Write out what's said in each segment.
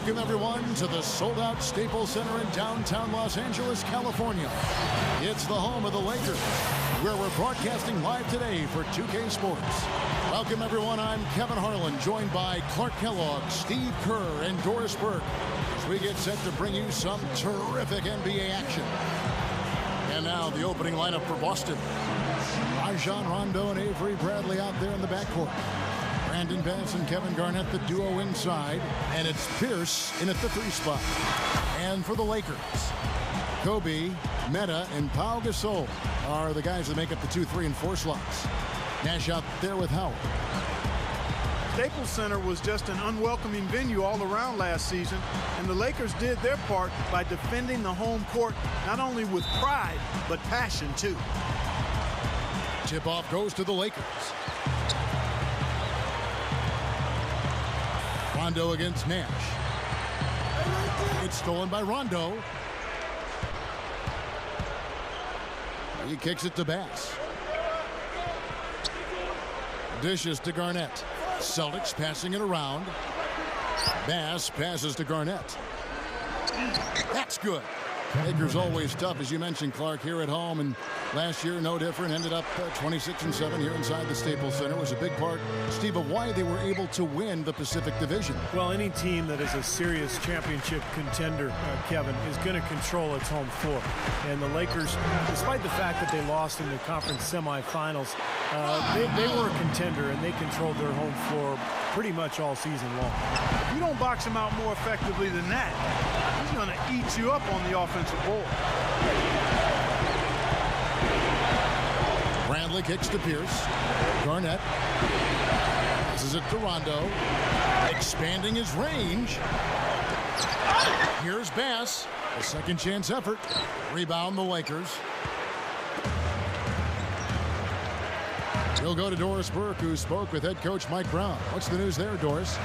Welcome, everyone, to the sold-out Staples Center in downtown Los Angeles, California. It's the home of the Lakers, where we're broadcasting live today for 2K Sports. Welcome, everyone. I'm Kevin Harlan, joined by Clark Kellogg, Steve Kerr, and Doris Burke, as we get set to bring you some terrific NBA action. And now the opening lineup for Boston. Rajon Rondo and Avery Bradley out there in the backcourt. Brandon Bass and Kevin Garnett, the duo inside. And it's Pierce in at the 3 spot. And for the Lakers, Kobe, Metta, and Pau Gasol are the guys that make up the 2, 3, and 4 slots. Nash out there with Howard. Staples Center was just an unwelcoming venue all around last season, and the Lakers did their part by defending the home court not only with pride, but passion too. Tip-off goes to the Lakers. Rondo against Nash. It's stolen by Rondo. He kicks it to Bass. Dishes to Garnett. Celtics passing it around. Bass passes to Garnett. That's good. Lakers always tough, as you mentioned, Clark, here at home, and last year no different. Ended up 26-7 here inside the Staples Center. Was a big part, Steve, of why they were able to win the Pacific Division. Well, any team that is a serious championship contender, Kevin, is going to control its home floor. And the Lakers, despite the fact that they lost in the conference semifinals, they were a contender, and they controlled their home floor pretty much all season long. If you don't box him out more effectively than that, he's going to eat you up on the offensive board. Bradley kicks to Pierce. Garnett. This is it to Rondo. Expanding his range. Here's Bass. A second chance effort. Rebound the Lakers. He'll go to Doris Burke, who spoke with head coach Mike Brown. What's the news there, Doris?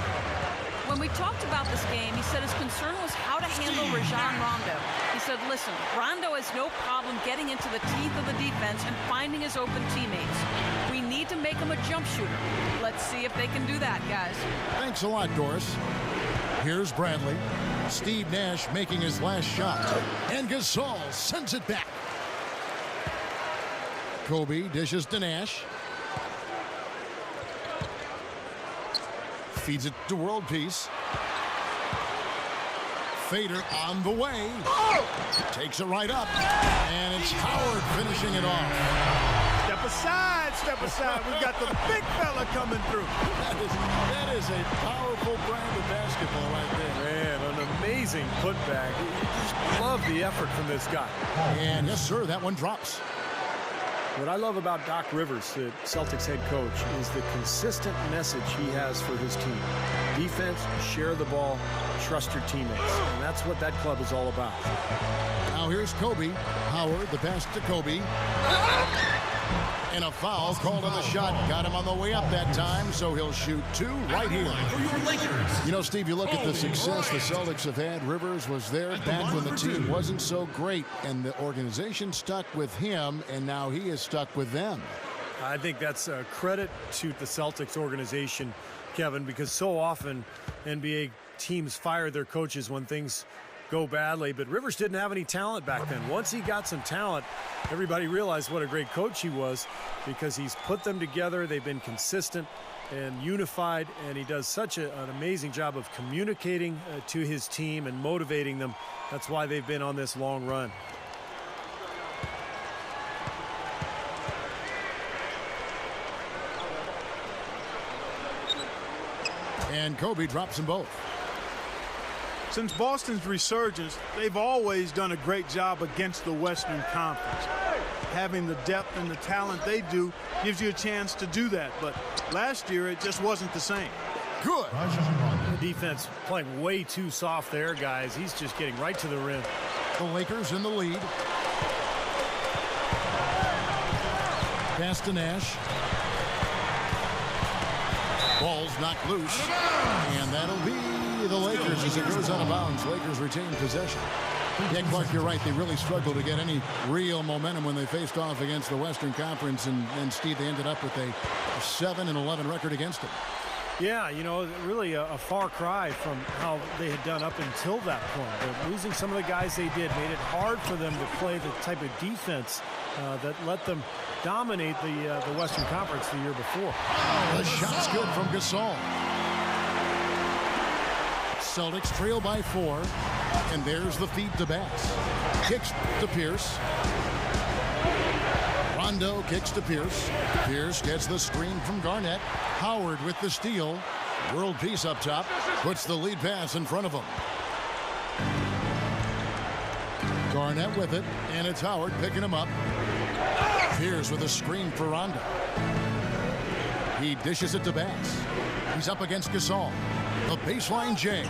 When we talked about this game, he said his concern was how to handle Rajon Rondo. He said, listen, Rondo has no problem getting into the teeth of the defense and finding his open teammates. We need to make him a jump shooter. Let's see if they can do that, guys. Thanks a lot, Doris. Here's Bradley. Steve Nash making his last shot. And Gasol sends it back. Kobe dishes to Nash. Feeds it to World Peace. Fader on the way. Takes it right up. And it's Howard finishing it off. Step aside, step aside. We've got the big fella coming through. That is a powerful brand of basketball right there. Man, an amazing putback. You just love the effort from this guy. And yes, sir, that one drops. What I love about Doc Rivers, the Celtics head coach, is the consistent message he has for his team. Defense, share the ball, trust your teammates. And that's what that club is all about. Now here's Kobe. Howard, the pass to Kobe. And a foul called on the shot. Got him on the way up that time, so he'll shoot 2 right here. You know, Steve, you look at the success the Celtics have had. Rivers was there back when the team wasn't so great, and the organization stuck with him, and now he is stuck with them. I think that's a credit to the Celtics organization, Kevin, because so often NBA teams fire their coaches when things go badly, but Rivers didn't have any talent back then. Once he got some talent, everybody realized what a great coach he was, because he's put them together. They've been consistent and unified, and he does such an amazing job of communicating to his team and motivating them. That's why they've been on this long run. And Kobe drops them both. Since Boston's resurgence, they've always done a great job against the Western Conference. Having the depth and the talent they do gives you a chance to do that, but last year it just wasn't the same. Good. The defense playing way too soft there, guys. He's just getting right to the rim. The Lakers in the lead. Pass to Nash. Ball's knocked loose. And that'll be the Lakers as it goes out of bounds. Lakers retain possession. Yeah, Clark, you're right. They really struggled to get any real momentum when they faced off against the Western Conference. And Steve, they ended up with a 7-11 record against them. Yeah, you know, really a far cry from how they had done up until that point. But losing some of the guys they did made it hard for them to play the type of defense that let them dominate the Western Conference the year before. The shot's good from Gasol. Celtics trail by 4, and there's the feed to Bass. Kicks to Pierce. Rondo kicks to Pierce. Pierce gets the screen from Garnett. Howard with the steal. World Peace up top. Puts the lead pass in front of him. Garnett with it, and it's Howard picking him up. Pierce with a screen for Rondo. He dishes it to Bass. He's up against Gasol. The baseline J.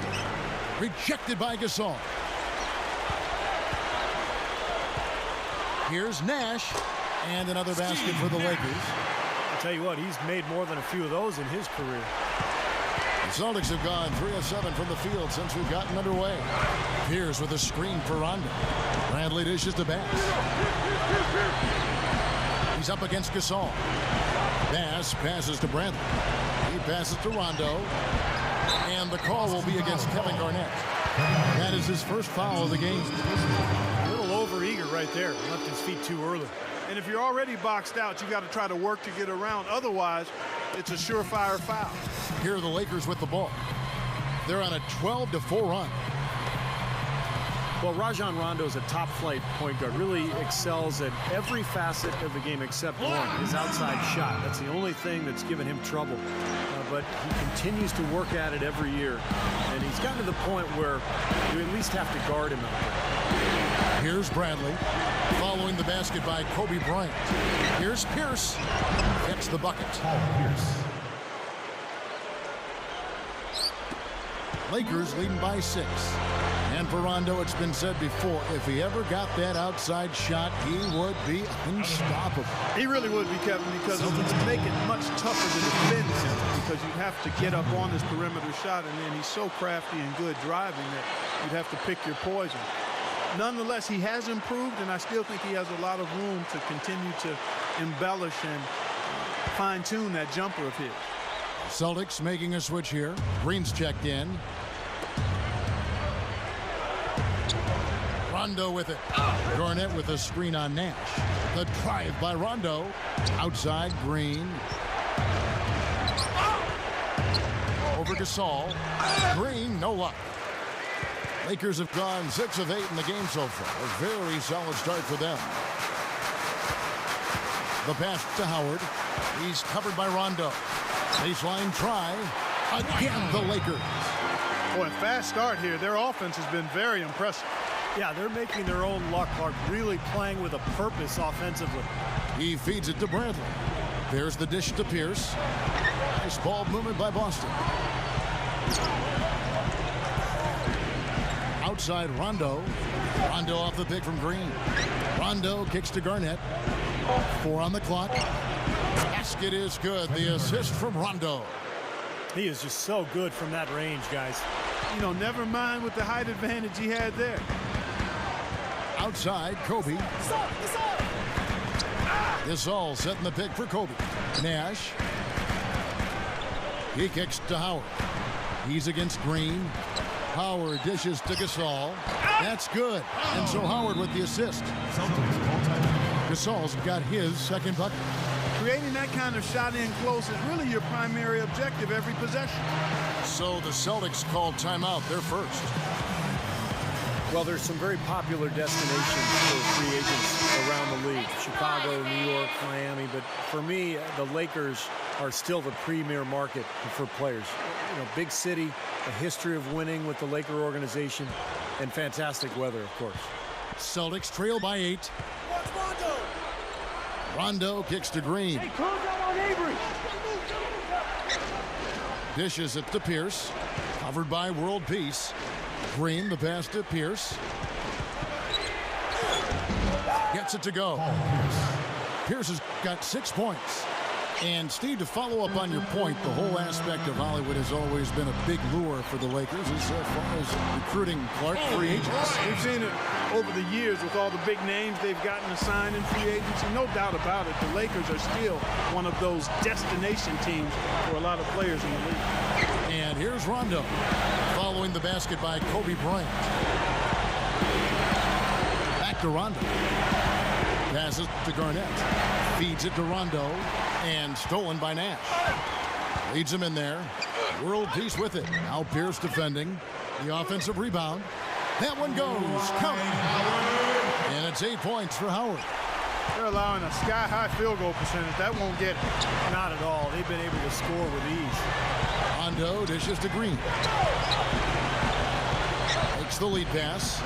Rejected by Gasol. Here's Nash. And another basket for the Lakers. I'll tell you what, he's made more than a few of those in his career. The Celtics have gone 3 of 7 from the field since we've gotten underway. Pierce with a screen for Rondo. Bradley dishes to Bass. He's up against Gasol. Bass passes to Bradley. He passes to Rondo. And the call will be against Kevin Garnett. That is his first foul of the game. A little over-eager right there. Left his feet too early. And if you're already boxed out, you got to try to work to get around. Otherwise, it's a surefire foul. Here are the Lakers with the ball. They're on a 12-4 run. Well, Rajon Rondo is a top-flight point guard. Really excels at every facet of the game except one, his outside shot. That's the only thing that's given him trouble. But he continues to work at it every year. And he's gotten to the point where you at least have to guard him out there. Here's Bradley. Following the basket by Kobe Bryant. Here's Pierce. Gets the bucket. Pierce. Lakers leading by 6. And for Rondo, it's been said before, if he ever got that outside shot, he would be unstoppable. He really would be, Kevin, because it would make it much tougher to defend him, because you'd have to get up on this perimeter shot, and then he's so crafty and good driving that you'd have to pick your poison. Nonetheless, he has improved, and I still think he has a lot of room to continue to embellish and fine-tune that jumper of his. Celtics making a switch here. Green's checked in. Rondo with it. Garnett with a screen on Nash. The drive by Rondo. Outside Green. Over Gasol. Green, no luck. Lakers have gone 6 of 8 in the game so far. A very solid start for them. The pass to Howard. He's covered by Rondo. Baseline try. Again, the Lakers. Boy, a fast start here. Their offense has been very impressive. Yeah, they're making their own luck, Clark, really playing with a purpose offensively. He feeds it to Bradley. There's the dish to Pierce. Nice ball movement by Boston. Outside Rondo. Rondo off the pick from Green. Rondo kicks to Garnett. 4 on the clock. Basket is good. The assist from Rondo. He is just so good from that range, guys. You know, never mind with the height advantage he had there. Outside, Kobe. Gasol setting the pick for Kobe. Nash. He kicks to Howard. He's against Green. Howard dishes to Gasol. That's good. And so Howard with the assist. Gasol's got his second bucket. Creating that kind of shot in close is really your primary objective every possession. So the Celtics called timeout. They're first. Well, there's some very popular destinations for free agents around the league. Chicago, New York, Miami. But for me, the Lakers are still the premier market for players. You know, big city, a history of winning with the Laker organization, and fantastic weather, of course. Celtics trail by 8. Rondo kicks to Green. Hey, close out on Avery. Dishes it to Pierce. Covered by World Peace. Green, the pass to Pierce. Gets it to go. Pierce has got 6 points. And Steve, to follow up on your point, the whole aspect of Hollywood has always been a big lure for the Lakers as far as recruiting Clark free agents. We've seen it over the years with all the big names they've gotten assigned in free agency, no doubt about it, the Lakers are still one of those destination teams for a lot of players in the league. And here's Rondo following the basket by Kobe Bryant. Back to Rondo. Passes to Garnett. Feeds it to Rondo. And stolen by Nash. Leads him in there. World peace with it. Now Pierce defending. The offensive rebound. That one goes. Count. And it's 8 points for Howard. They're allowing a sky-high field goal percentage. That won't get it. Not at all. They've been able to score with ease. Rondo dishes to Green. Takes the lead pass.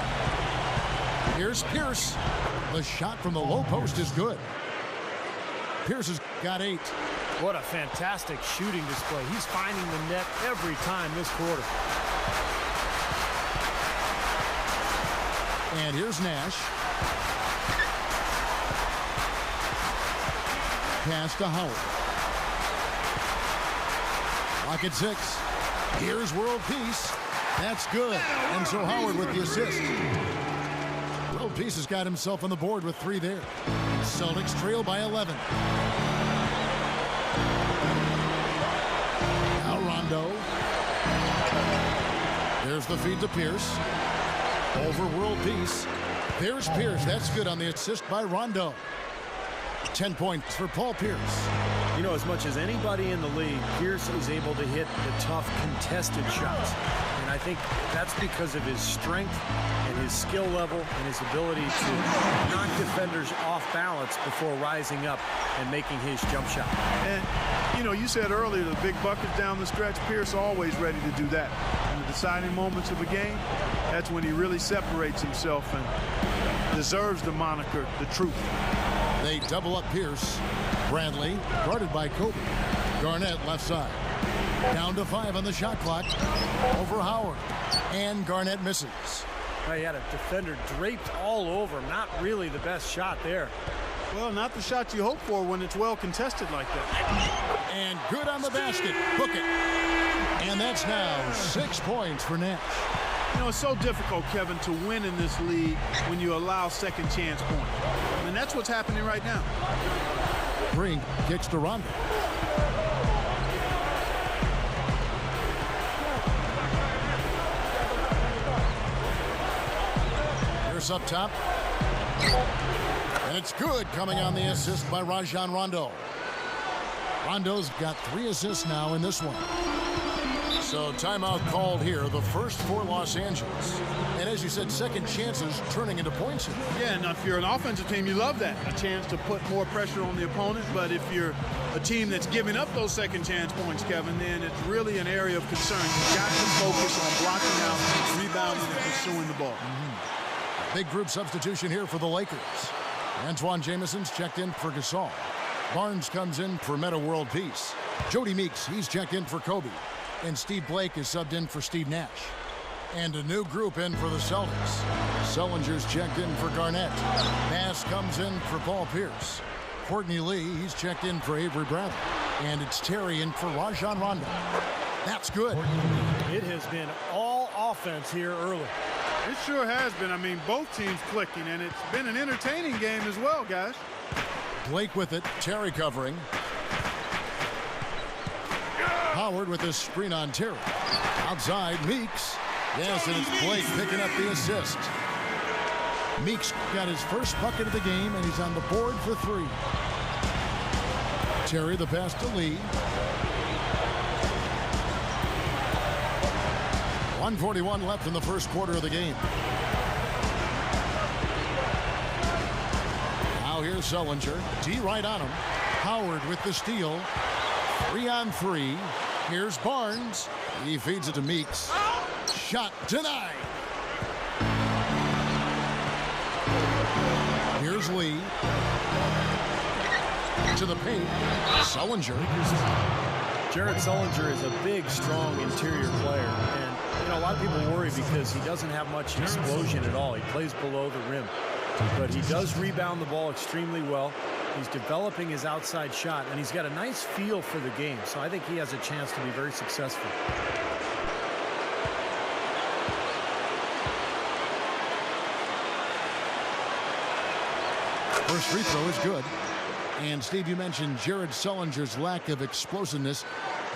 Here's Pierce. The shot from the low post is good. Pierce has got 8. What a fantastic shooting display. He's finding the net every time this quarter. And here's Nash. Pass to Howard. Clock at 6. Here's world peace. That's good. And so Howard with the assist. World peace has got himself on the board with 3 there. Celtics trail by 11. Now Rondo. There's the feed to Pierce. Over world peace. There's Pierce. That's good on the assist by Rondo. 10 points for Paul Pierce. You know, as much as anybody in the league, Pierce is able to hit the tough contested shots. And I think that's because of his strength and his skill level and his ability to knock defenders off balance before rising up and making his jump shot. And, you know, you said earlier the big buckets down the stretch. Pierce always ready to do that. In the deciding moments of a game, that's when he really separates himself and deserves the moniker, the truth. They double up Pierce. Bradley guarded by Kobe. Garnett left side. Down to 5 on the shot clock. Over Howard. And Garnett misses. Well, he had a defender draped all over him. Not really the best shot there. Well, not the shot you hope for when it's well contested like that. And good on the basket. Book it. And that's now 6 points for Nash. You know, it's so difficult, Kevin, to win in this league when you allow second chance points. And that's what's happening right now. Green kicks to Rondo. Here's up top. And it's good, coming on the assist by Rajon Rondo. Rondo's got 3 assists now in this one. So timeout called here, the first for Los Angeles. And as you said, second chances turning into points here. Yeah, and if you're an offensive team, you love that. A chance to put more pressure on the opponent. But if you're a team that's giving up those second chance points, Kevin, then it's really an area of concern. You've got to focus on blocking out, rebounding, and pursuing the ball. Big group substitution here for the Lakers. Antoine Jameson's checked in for Gasol. Barnes comes in for Meta World Peace. Jody Meeks, he's checked in for Kobe. And Steve Blake is subbed in for Steve Nash. And a new group in for the Celtics. Sullinger's checked in for Garnett. Bass comes in for Paul Pierce. Courtney Lee, he's checked in for Avery Bradley. And it's Terry in for Rajon Rondo. That's good. It has been all offense here early. It sure has been. I mean, both teams clicking, and it's been an entertaining game as well, guys. Blake with it. Terry covering. Howard with this screen on Terry. Outside, Meeks. Yes, and it's Blake picking up the assist. Meeks got his first bucket of the game, and he's on the board for 3. Terry the pass to Lee. 1:41 left in the first quarter of the game. Now here's Sullinger. D right on him. Howard with the steal. 3 on 3. Here's Barnes. He feeds it to Meeks. Shot denied. Here's Lee. To the paint. Sullinger. Jared Sullinger is a big, strong interior player. And, you know, a lot of people worry because he doesn't have much explosion at all. He plays below the rim. But he does rebound the ball extremely well. He's developing his outside shot, and he's got a nice feel for the game. So I think he has a chance to be very successful. First free throw is good. And Steve, you mentioned Jared Sullinger's lack of explosiveness,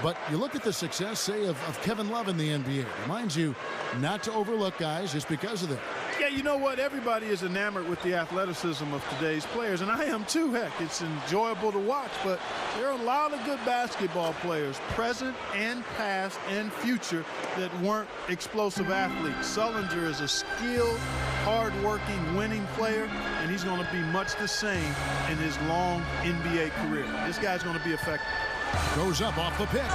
but you look at the success, say, of Kevin Love in the NBA. Reminds you not to overlook guys just because of that. Yeah, you know what? Everybody is enamored with the athleticism of today's players, and I am too. Heck, it's enjoyable to watch, but there are a lot of good basketball players, present and past and future, that weren't explosive athletes. Sullinger is a skilled, hard-working, winning player, and he's going to be much the same in his long NBA career. This guy's going to be effective. Goes up off the pick,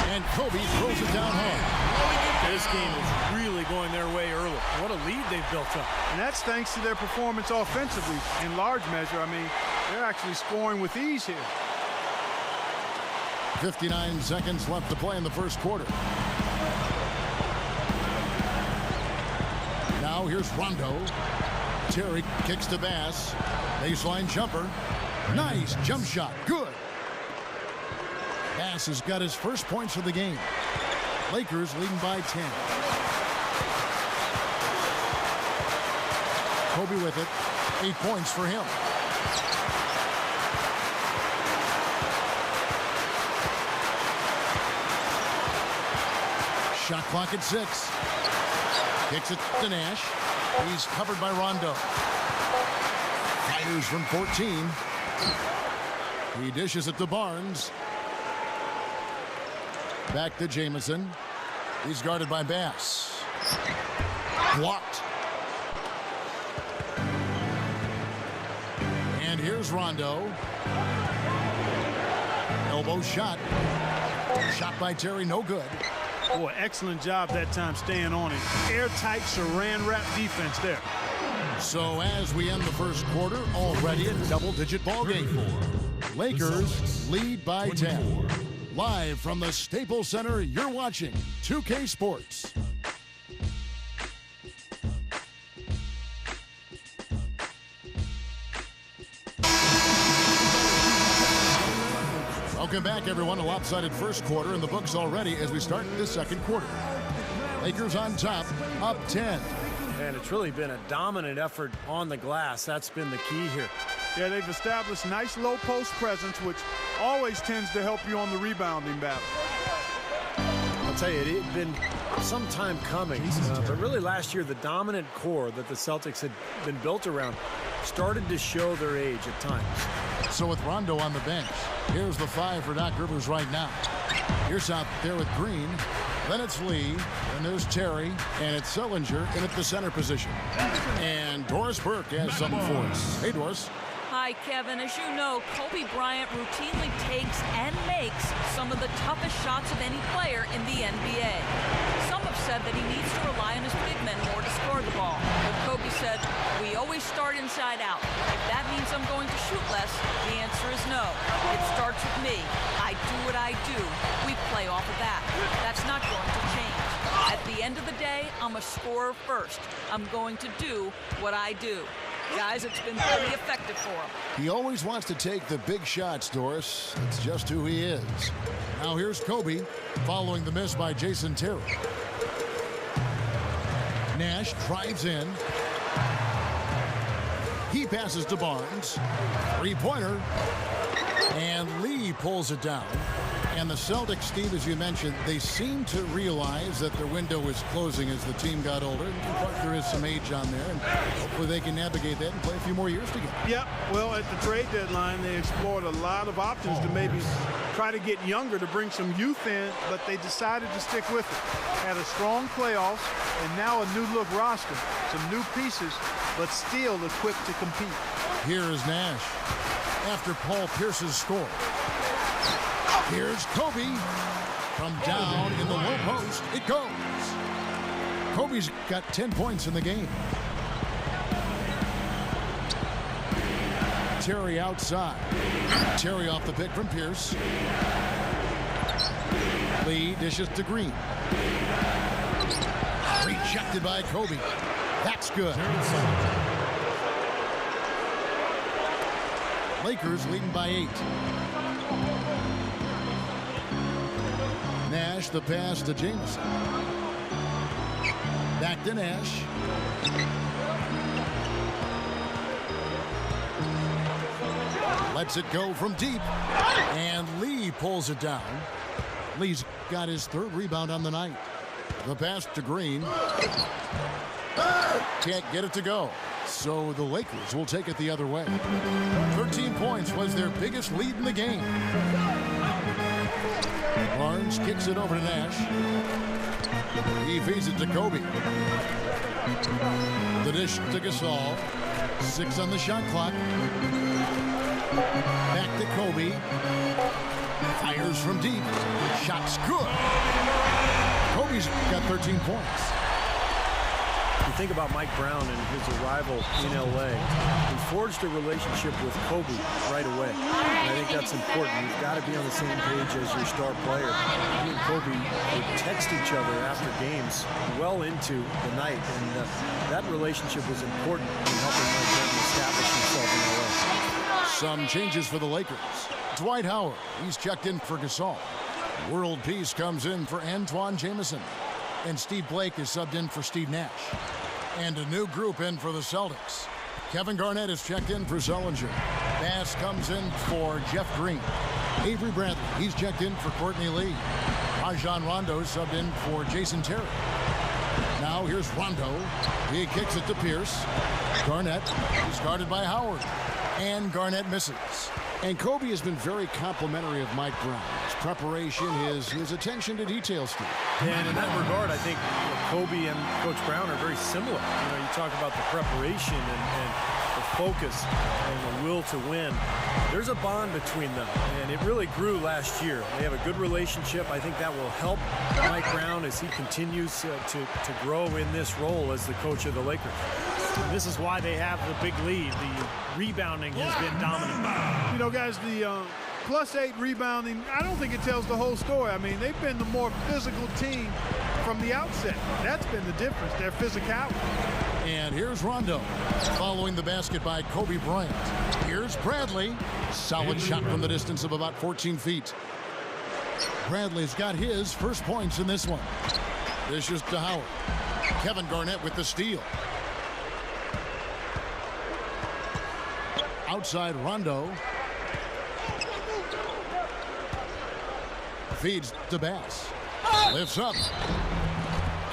and Kobe throws it down hard. This game is really going their way early. What a lead they've built up. And that's thanks to their performance offensively in large measure. I mean, they're actually scoring with ease here. 59 seconds left to play in the first quarter. Now here's Rondo. Terry kicks to Bass. Baseline jumper. Nice jump shot. Good. Bass has got his first points of the game. Lakers leading by 10. Kobe with it. 8 points for him. Shot clock at 6. Kicks it to Nash. He's covered by Rondo. Fires from 14. He dishes it to Barnes. Back to Jamison. He's guarded by Bass. Blocked. And here's Rondo. Elbow shot. Shot by Terry, no good. Boy, excellent job that time staying on it. Airtight saran wrap defense there. So as we end the first quarter, already a double-digit ball game. Lakers lead by 10. Live from the Staples Center, you're watching 2K Sports. Welcome back, everyone. A lopsided first quarter in the books already as we start the second quarter. Lakers on top, up 10. And it's really been a dominant effort on the glass. That's been the key here. Yeah, they've established nice low post presence, which always tends to help you on the rebounding battle. I'll tell you, it had been some time coming. But really last year, the dominant core that the Celtics had been built around started to show their age at times. So with Rondo on the bench, here's the 5 for Doc Rivers right now. Here's out there with Green. Then it's Lee, and there's Terry, and it's Sullinger in at the center position. And Doris Burke has something for us. Hey, Doris. Hi, Kevin. As you know, Kobe Bryant routinely takes and makes some of the toughest shots of any player in the NBA. Some have said that he needs to rely on his big men more to score the ball. But Kobe said, we always start inside out. If that means I'm going to shoot less, the answer is no. It starts with me. I do what I do. We play off of that. That's not going to change. At the end of the day, I'm a scorer first. I'm going to do what I do. Guys, it's been pretty effective for him. He always wants to take the big shots, Doris. It's just who he is. Now here's Kobe following the miss by Jason Terry. Nash drives in. He passes to Barnes. Three-pointer. And Lee pulls it down. And the Celtics, Steve, as you mentioned, they seem to realize that their window is closing as the team got older. There is some age on there, and hopefully they can navigate that and play a few more years together. Yep. Well, at the trade deadline, they explored a lot of options to maybe try to get younger, to bring some youth in, but they decided to stick with it. Had a strong playoffs, and now a new-look roster. Some new pieces, but still equipped to compete. Here is Nash after Paul Pierce's score. Here's Kobe from down in the low post. It goes. Kobe's got 10 points in the game. Terry outside. Terry off the pick from Pierce. Lee dishes to Green. Rejected by Kobe. That's good. Lakers leading by 8. Nash, the pass to Jamison. Back to Nash. Lets it go from deep. And Lee pulls it down. Lee's got his 3rd rebound on the night. The pass to Green. Can't get it to go. So the Lakers will take it the other way. 13 points was their biggest lead in the game. Barnes kicks it over to Nash. He feeds it to Kobe. The dish to Gasol. 6 on the shot clock. Back to Kobe. Fires from deep. Shot's good. Kobe's got 13 points. You think about Mike Brown and his arrival in L.A. He forged a relationship with Kobe right away. And I think that's important. You've got to be on the same page as your star player. He and Kobe would text each other after games well into the night. And that relationship was important in helping Mike Brown establish himself in L.A. Some changes for the Lakers. Dwight Howard, he's checked in for Gasol. World Peace comes in for Antoine Jamison. And Steve Blake is subbed in for Steve Nash. And a new group in for the Celtics. Kevin Garnett is checked in for Sullinger. Bass comes in for Jeff Green. Avery Bradley, he's checked in for Courtney Lee. Rajon Rondo is subbed in for Jason Terry. Now here's Rondo. He kicks it to Pierce. Garnett is guarded by Howard. And Garnett misses. And Kobe has been very complimentary of Mike Brown. His preparation, his attention to detail, Steve. And in that regard, I think Kobe and Coach Brown are very similar. You know, you talk about the preparation and the focus and the will to win. There's a bond between them, and it really grew last year. They have a good relationship. I think that will help Mike Brown as he continues to grow in this role as the coach of the Lakers. And this is why they have the big lead. The rebounding has been dominant. You know, guys, the +8 rebounding, I don't think it tells the whole story. I mean, they've been the more physical team from the outset. That's been the difference, their physicality. And here's Rondo, following the basket by Kobe Bryant. Here's Bradley. Solid shot from the distance of about 14 feet. Bradley's got his first points in this one. This is to Howard. Kevin Garnett with the steal. Outside Rondo. Feeds to Bass. Lifts up.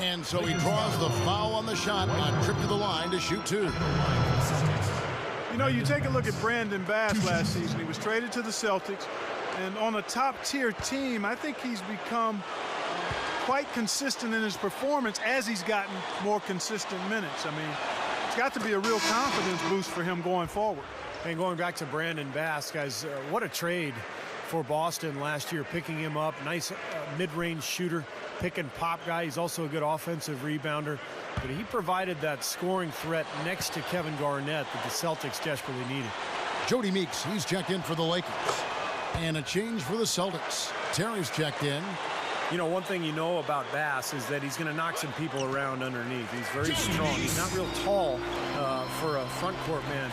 And so he draws the foul on the shot on trip to the line to shoot 2. You know, you take a look at Brandon Bass last season. He was traded to the Celtics. And on a top-tier team, I think he's become quite consistent in his performance as he's gotten more consistent minutes. I mean, it's got to be a real confidence boost for him going forward. And going back to Brandon Bass, guys, what a trade for Boston last year, picking him up. Nice mid-range shooter, pick and pop guy. He's also a good offensive rebounder. But he provided that scoring threat next to Kevin Garnett that the Celtics desperately needed. Jody Meeks, he's checked in for the Lakers. And a change for the Celtics. Terry's checked in. You know, one thing you know about Bass is that he's going to knock some people around underneath. He's very strong. He's not real tall for a front court man,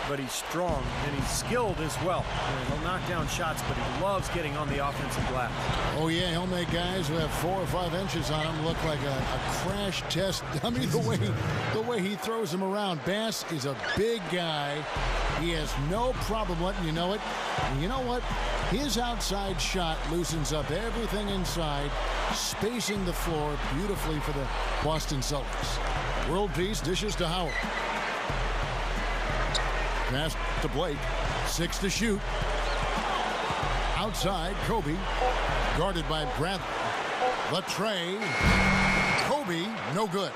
but he's strong and he's skilled as well. He'll knock down shots, but he loves getting on the offensive glass. Oh yeah, he'll make guys who have 4 or 5 inches on him look like a crash test dummy the way he throws them around. Bass is a big guy. He has no problem letting you know it. And you know what? His outside shot loosens up everything inside, spacing the floor beautifully for the Boston Celtics. World Peace dishes to Howard. Pass to Blake. 6 to shoot. Outside, Kobe. Guarded by Bradley. The tray. Kobe, no good.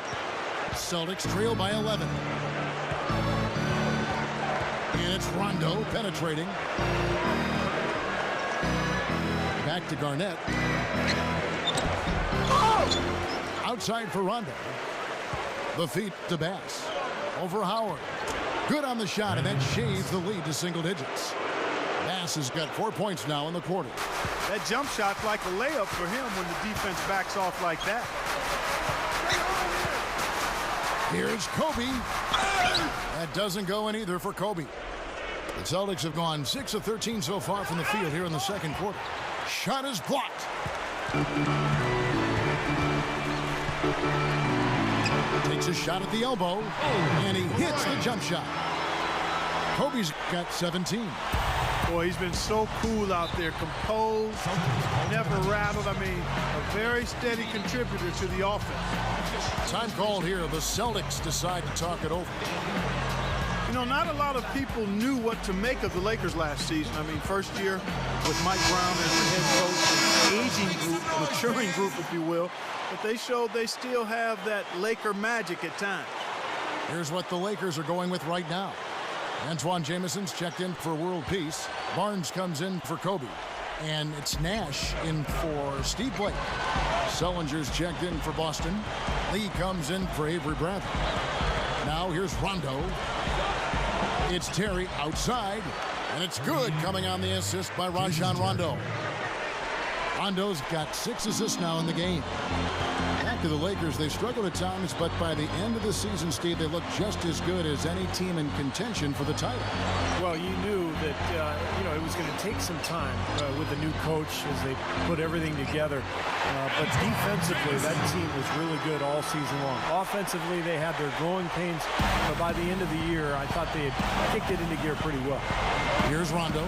Celtics trail by 11. And it's Rondo penetrating. Back to Garnett. Outside for Rondo. The feet to Bass. Over Howard. Good on the shot, and that shaves the lead to single digits. Bass has got 4 points now in the quarter. That jump shot's like a layup for him when the defense backs off like that. Here's Kobe. That doesn't go in either for Kobe. The Celtics have gone 6 of 13 so far from the field here in the second quarter. Shot is blocked. Takes a shot at the elbow, and he hits the jump shot. Kobe's got 17. Boy, he's been so cool out there, composed, never rattled. I mean, a very steady contributor to the offense. Time called here. The Celtics decide to talk it over. You know, not a lot of people knew what to make of the Lakers last season. I mean, first year with Mike Brown as the head coach, an aging group, maturing group, if you will. But they showed they still have that Laker magic at times. Here's what the Lakers are going with right now. Antoine Jameson's checked in for world peace. Barnes comes in for Kobe. And it's Nash in for Steve Blake. Sullinger's checked in for Boston. Lee comes in for Avery Bradley. Now here's Rondo. It's Terry outside. And it's good, coming on the assist by Rajon Rondo. Rondo's got 6 assists now in the game. Back to the Lakers, they struggled at times, but by the end of the season, Steve, they look just as good as any team in contention for the title. Well, you knew that it was going to take some time with the new coach as they put everything together. But defensively, that team was really good all season long. Offensively, they had their growing pains, but by the end of the year, I thought they had kicked it into gear pretty well. Here's Rondo.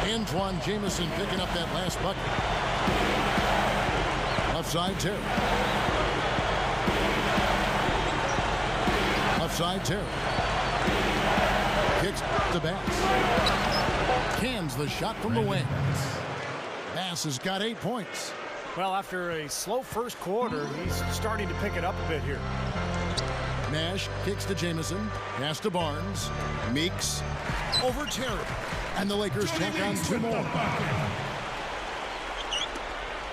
Antoine Jameson picking up that last bucket. Left side, Terry. Left side, Terry. Kicks to Bass. Cans the shot from the wing. Bass has got 8 points. Well, after a slow first quarter, he's starting to pick it up a bit here. Nash kicks to Jamison. Pass to Barnes. Meeks over Terry. And the Lakers tack on 2 more.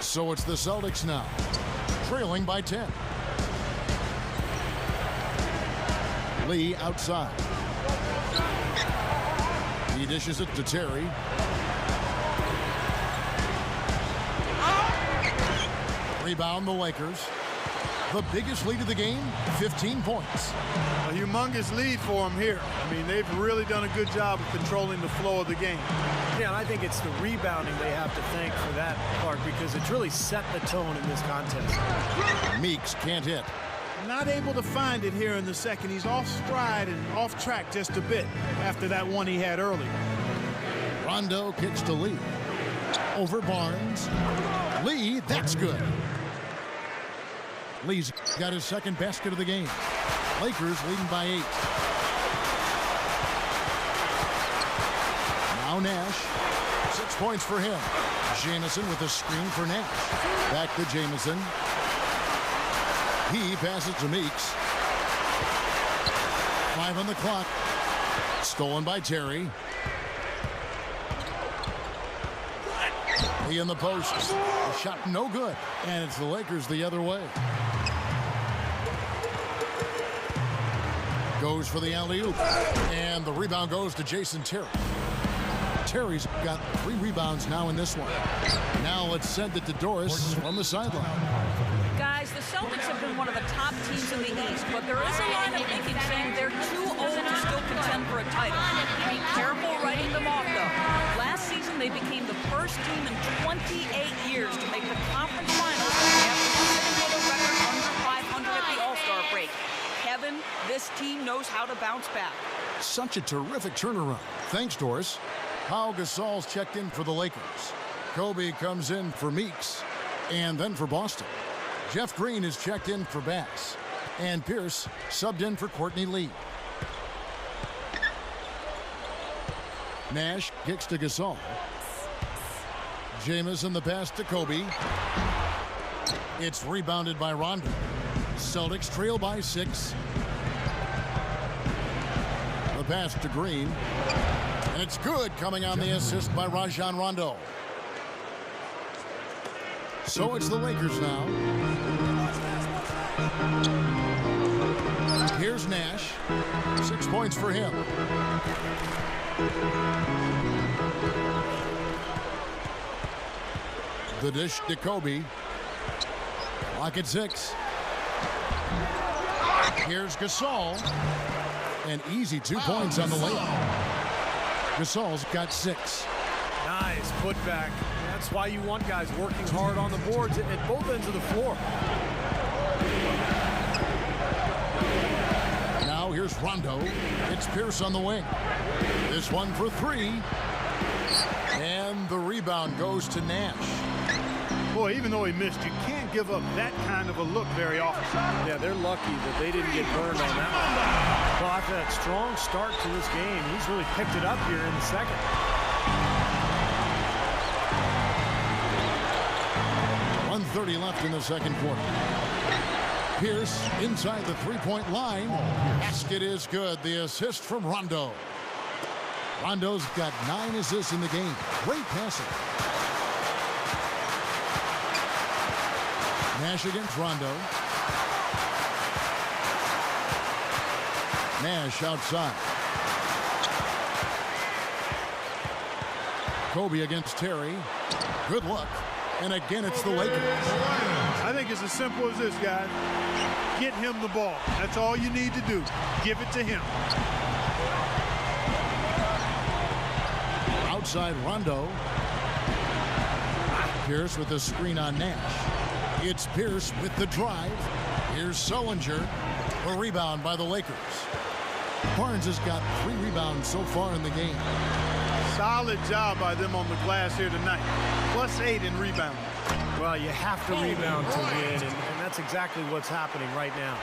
So it's the Celtics now, trailing by 10. Lee outside. He dishes it to Terry. Rebound the Lakers. The biggest lead of the game, 15 points. A humongous lead for them here. I mean, they've really done a good job of controlling the flow of the game. Yeah, and I think it's the rebounding they have to thank for that part, because it's really set the tone in this contest. Meeks can't hit. Not able to find it here in the second. He's off stride and off track just a bit after that one he had earlier. Rondo kicks to Lee. Over Barnes. Lee, that's good. Lee's got his second basket of the game. Lakers leading by 8. Now Nash. 6 points for him. Jamison with a screen for Nash. Back to Jamison. He passes to Meeks. 5 on the clock. Stolen by Terry. He in the post. The shot no good. And it's the Lakers the other way. Goes for the alley-oop. And the rebound goes to Jason Terry. Terry's got 3 rebounds now in this one. Now let's send it to Doris from the sideline. Guys, the Celtics have been one of the top teams in the East, but there is a line of thinking saying they're too old to still contend for a title. Be careful writing them off, though. Last season, they became the first team in 28 years to make the conference finals after sitting with a record under 500 at the All-Star break. Kevin, this team knows how to bounce back. Such a terrific turnaround. Thanks, Doris. Pau Gasol's checked in for the Lakers. Kobe comes in for Meeks, and then for Boston. Jeff Green is checked in for Bass, and Pierce subbed in for Courtney Lee. Nash kicks to Gasol. Jamison the pass to Kobe. It's rebounded by Rondo. Celtics trail by 6. The pass to Green. And it's good, coming on the assist by Rajon Rondo. So it's the Lakers now. Here's Nash. 6 points for him. The dish to Kobe. Lock at 6. Here's Gasol. An easy 2 points on the layup. Gasol's got 6. Nice putback. That's why you want guys working hard on the boards at both ends of the floor. Now here's Rondo. It's Pierce on the wing. This one for 3. And the rebound goes to Nash. Boy, even though he missed, you can't give up that kind of a look very often. Yeah, they're lucky that they didn't get burned on that one. Well, after that strong start to this game, he's really picked it up here in the second. 1:30 left in the second quarter. Pierce inside the three-point line. Basket is good. The assist from Rondo. Rondo's got 9 assists in the game. Great passing. Nash against Rondo. Nash outside. Kobe against Terry. Good luck. And again, it's the Lakers. I think it's as simple as this, guys. Get him the ball. That's all you need to do. Give it to him. Outside Rondo. Pierce with the screen on Nash. It's Pierce with the drive. Here's Sullinger. A rebound by the Lakers. Barnes has got 3 rebounds so far in the game. Solid job by them on the glass here tonight. +8 in rebound. Well, you have to rebound to win, and that's exactly what's happening right now.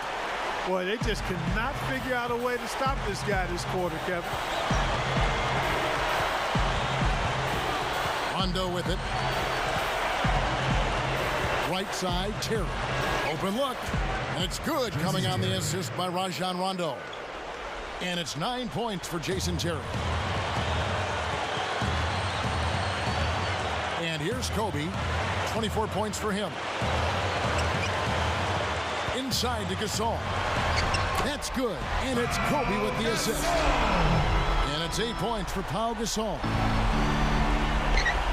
Boy, they just cannot figure out a way to stop this guy this quarter, Kevin. Rondo with it. Right side, Terry. Open look. And it's good, coming on the assist by Rajon Rondo. And it's 9 points for Jason Terry. And here's Kobe. 24 points for him. Inside to Gasol. That's good. And it's Kobe with the assist. And it's 8 points for Pau Gasol.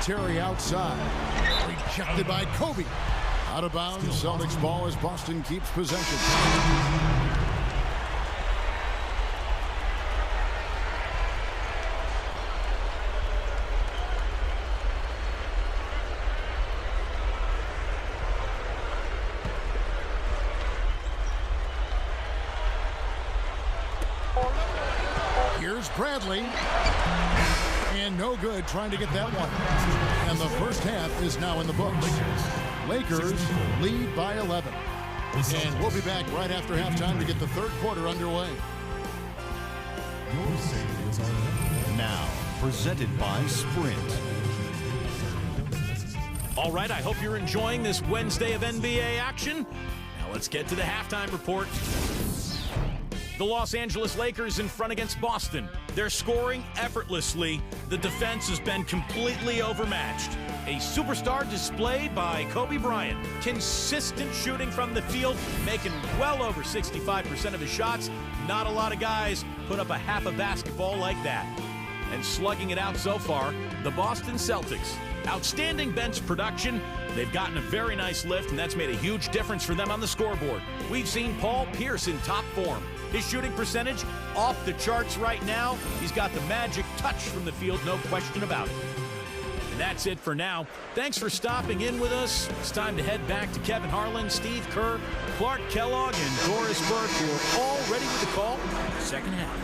Terry outside. Rejected by Kobe. Out of bounds. Celtics ball as Boston keeps possession. Here's Bradley. And no good trying to get that one. And the first half is now in the books. Lakers lead by 11. And we'll be back right after halftime to get the third quarter underway. Now, presented by Sprint. All right, I hope you're enjoying this Wednesday of NBA action. Now let's get to the halftime report. The Los Angeles Lakers in front against Boston. They're scoring effortlessly. The defense has been completely overmatched. A superstar displayed by Kobe Bryant. Consistent shooting from the field, making well over 65% of his shots. Not a lot of guys put up a half a basketball like that. And slugging it out so far, the Boston Celtics. Outstanding bench production. They've gotten a very nice lift, and that's made a huge difference for them on the scoreboard. We've seen Paul Pierce in top form. His shooting percentage off the charts right now. He's got the magic touch from the field, no question about it. And that's it for now. Thanks for stopping in with us. It's time to head back to Kevin Harlan, Steve Kerr, Clark Kellogg, and Doris Burke, who are all ready with the call. Second half.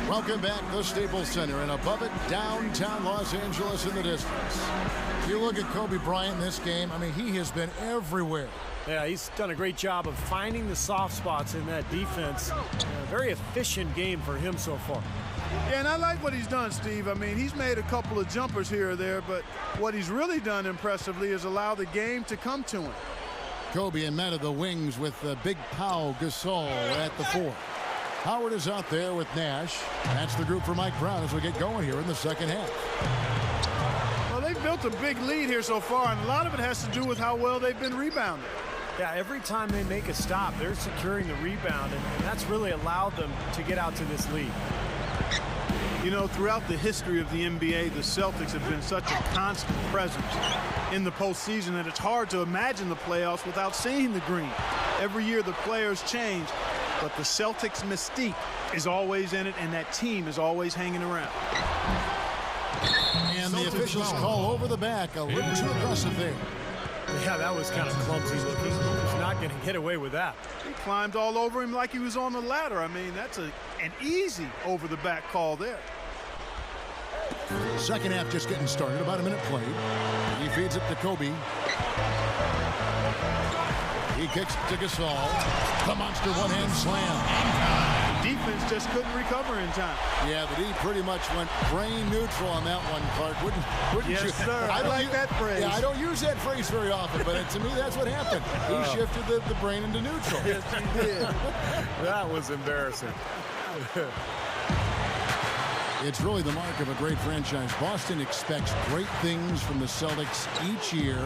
Welcome back to Staples Center, and above it, downtown Los Angeles in the distance. You look at Kobe Bryant in this game, I mean, he has been everywhere. Yeah, he's done a great job of finding the soft spots in that defense. Very efficient game for him so far. Yeah, and I like what he's done, Steve. I mean, he's made a couple of jumpers here or there, but what he's really done impressively is allow the game to come to him. Kobe and men of the wings with Big Pau Gasol at the 4. Howard is out there with Nash. That's the group for Mike Brown as we get going here in the second half. Well, they've built a big lead here so far, and a lot of it has to do with how well they've been rebounding. Yeah, every time they make a stop, they're securing the rebound, and that's really allowed them to get out to this lead. You know, throughout the history of the NBA, the Celtics have been such a constant presence in the postseason that it's hard to imagine the playoffs without seeing the green. Every year the players change, but the Celtics mystique is always in it, and that team is always hanging around. And the officials call over the back. A little too aggressive there. Yeah, that was kind of clumsy looking. He's not going to get away with that. He climbed all over him like he was on the ladder. I mean, that's an easy over-the-back call there. Second half just getting started. About a minute played. He feeds it to Kobe. He kicks to Gasol. The monster one-hand slam. The defense just couldn't recover in time. Yeah, the D pretty much went brain neutral on that one, Clark. Wouldn't yes, you? Sir. I like that phrase. Yeah, I don't use that phrase very often, but to me, that's what happened. He shifted the brain into neutral. Yes, he did. That was embarrassing. It's really the mark of a great franchise. Boston expects great things from the Celtics each year,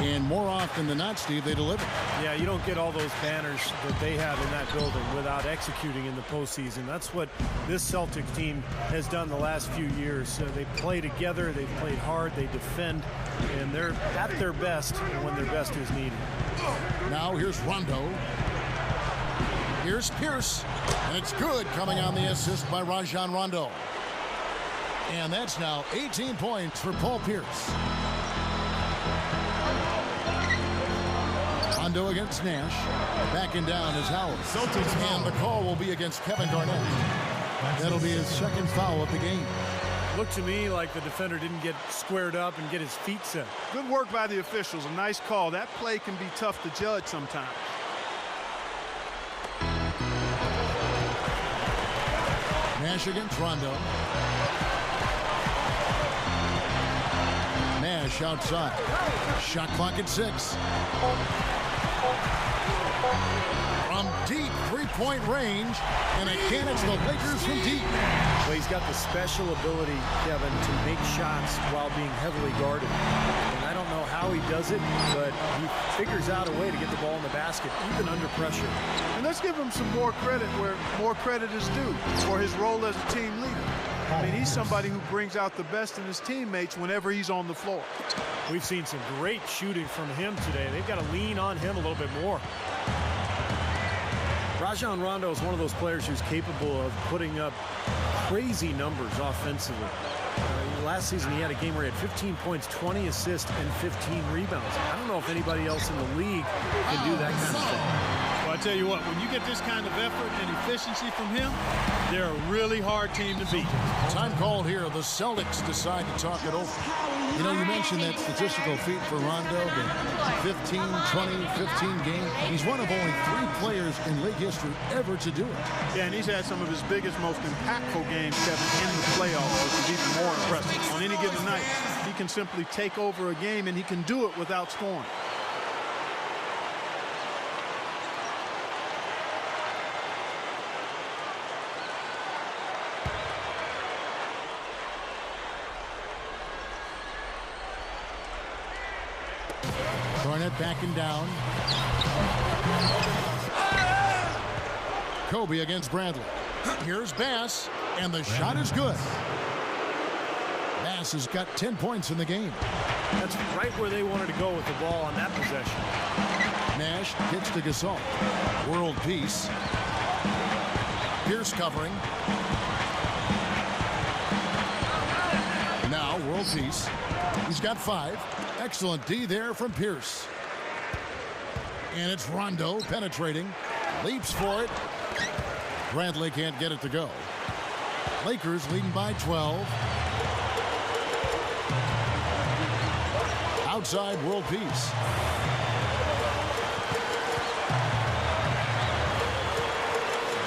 and more often than not, Steve, they deliver. Yeah, you don't get all those banners that they have in that building without executing in the postseason. That's what this Celtics team has done the last few years. They play together, they've played hard, they defend, and they're at their best when their best is needed. Now here's Rondo. Here's Pierce, and it's good, coming on the assist by Rajon Rondo. And that's now 18 points for Paul Pierce. Rondo against Nash. Backing down is Howard. And the call will be against Kevin Garnett. That'll be his second foul of the game. Looked to me like the defender didn't get squared up and get his feet set. Good work by the officials. A nice call. That play can be tough to judge sometimes. Nash against Rondo. Nash outside. Shot clock at 6. From deep three-point range, and again it's the Lakers from deep. Well, he's got the special ability, Kevin, to make shots while being heavily guarded. And I don't know how he does it, but he figures out a way to get the ball in the basket, even under pressure. And let's give him some more credit where more credit is due for his role as a team leader. I mean, he's somebody who brings out the best in his teammates whenever he's on the floor. We've seen some great shooting from him today. They've got to lean on him a little bit more. Rajon Rondo is one of those players who's capable of putting up crazy numbers offensively. Last season, he had a game where he had 15 points, 20 assists, and 15 rebounds. I don't know if anybody else in the league can do that kind of thing. Well, I tell you what, when you get this kind of effort and efficiency from him, they're a really hard team to beat. Time called here. The Celtics decide to talk it over. You know, you mentioned that statistical feat for Rondo, the 15, 20, 15 game. He's one of only 3 players in league history ever to do it. Yeah, and he's had some of his biggest, most impactful games, Kevin, in the playoffs, which is even more impressive. On any given night, he can simply take over a game, and he can do it without scoring. Garnett backing down. Kobe against Bradley. Here's Bass, and the shot is good. Bass has got 10 points in the game. That's right where they wanted to go with the ball on that possession. Nash gets to Gasol. World peace. Pierce covering. Now world peace. He's got 5. Excellent D there from Pierce. And it's Rondo penetrating. Leaps for it. Bradley can't get it to go. Lakers leading by 12. Outside world peace.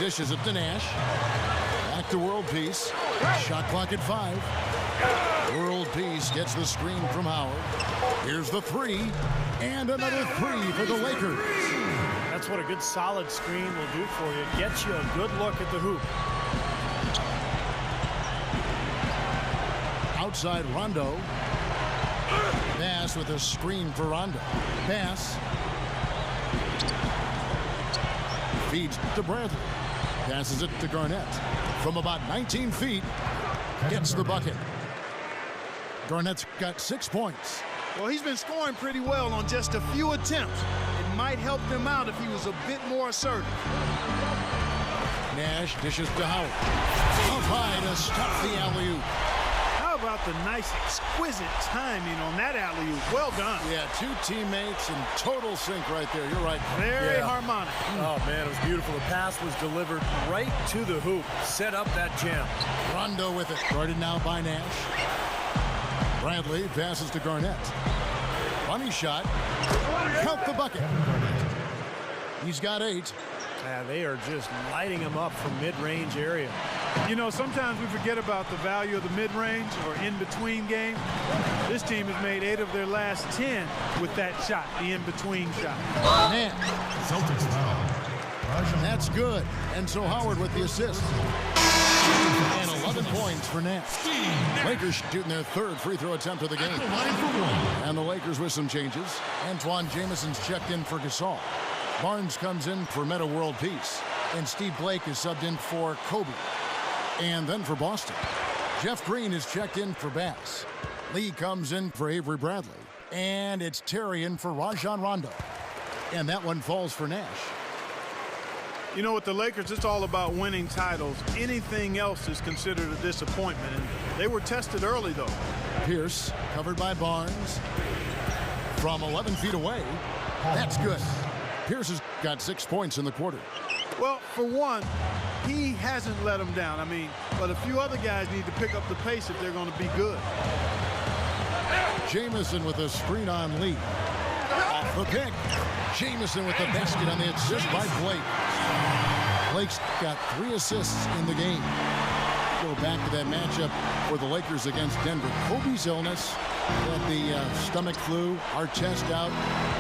Dishes it to Nash. Back to world peace. Shot clock at 5. World peace gets the screen from Howard. Here's the 3. And another 3 for the Lakers. That's what a good solid screen will do for you. It gets you a good look at the hoop. Outside Rondo. Bass with a screen for Rondo. Bass. Feeds to Bradley. Passes it to Garnett. From about 19 feet. Gets the bucket. Garnett's got 6 points. Well, he's been scoring pretty well on just a few attempts. It might help him out if he was a bit more assertive. Nash dishes to Howard. Up high to stop the alley-oop. How about the nice, exquisite timing on that alley-oop? Well done. Yeah, two teammates in total sync right there. You're right. Very harmonic. Oh, man, it was beautiful. The pass was delivered right to the hoop. Set up that jam. Rondo with it. Guarded now by Nash. Bradley passes to Garnett. Bunny shot. Count the bucket. He's got 8. Yeah, they are just lighting him up from mid-range area. You know, sometimes we forget about the value of the mid-range or in-between game. This team has made 8 of their last 10 with that shot, the in-between shot. Man. Celtics foul. That's good. And so Howard with the assist. And 11 points for Nash. Lakers shooting their 3rd free throw attempt of the game. And the Lakers with some changes. Antoine Jameson's checked in for Gasol. Barnes comes in for Meta World Peace. And Steve Blake is subbed in for Kobe. And then for Boston, Jeff Green is checked in for Bass. Lee comes in for Avery Bradley. And it's Terry in for Rajon Rondo. And that one falls for Nash. You know, with the Lakers, it's all about winning titles. Anything else is considered a disappointment. And they were tested early, though. Pierce, covered by Barnes. From 11 feet away. That's good. Pierce has got 6 points in the quarter. Well, for one, he hasn't let them down. I mean, but a few other guys need to pick up the pace if they're going to be good. Jameson with a screen on Lee. Off the pick. Jameson with the basket on the assist by Blake. Blake's got 3 assists in the game. Go back to that matchup for the Lakers against Denver. Kobe's illness. Had the stomach flu, Artest out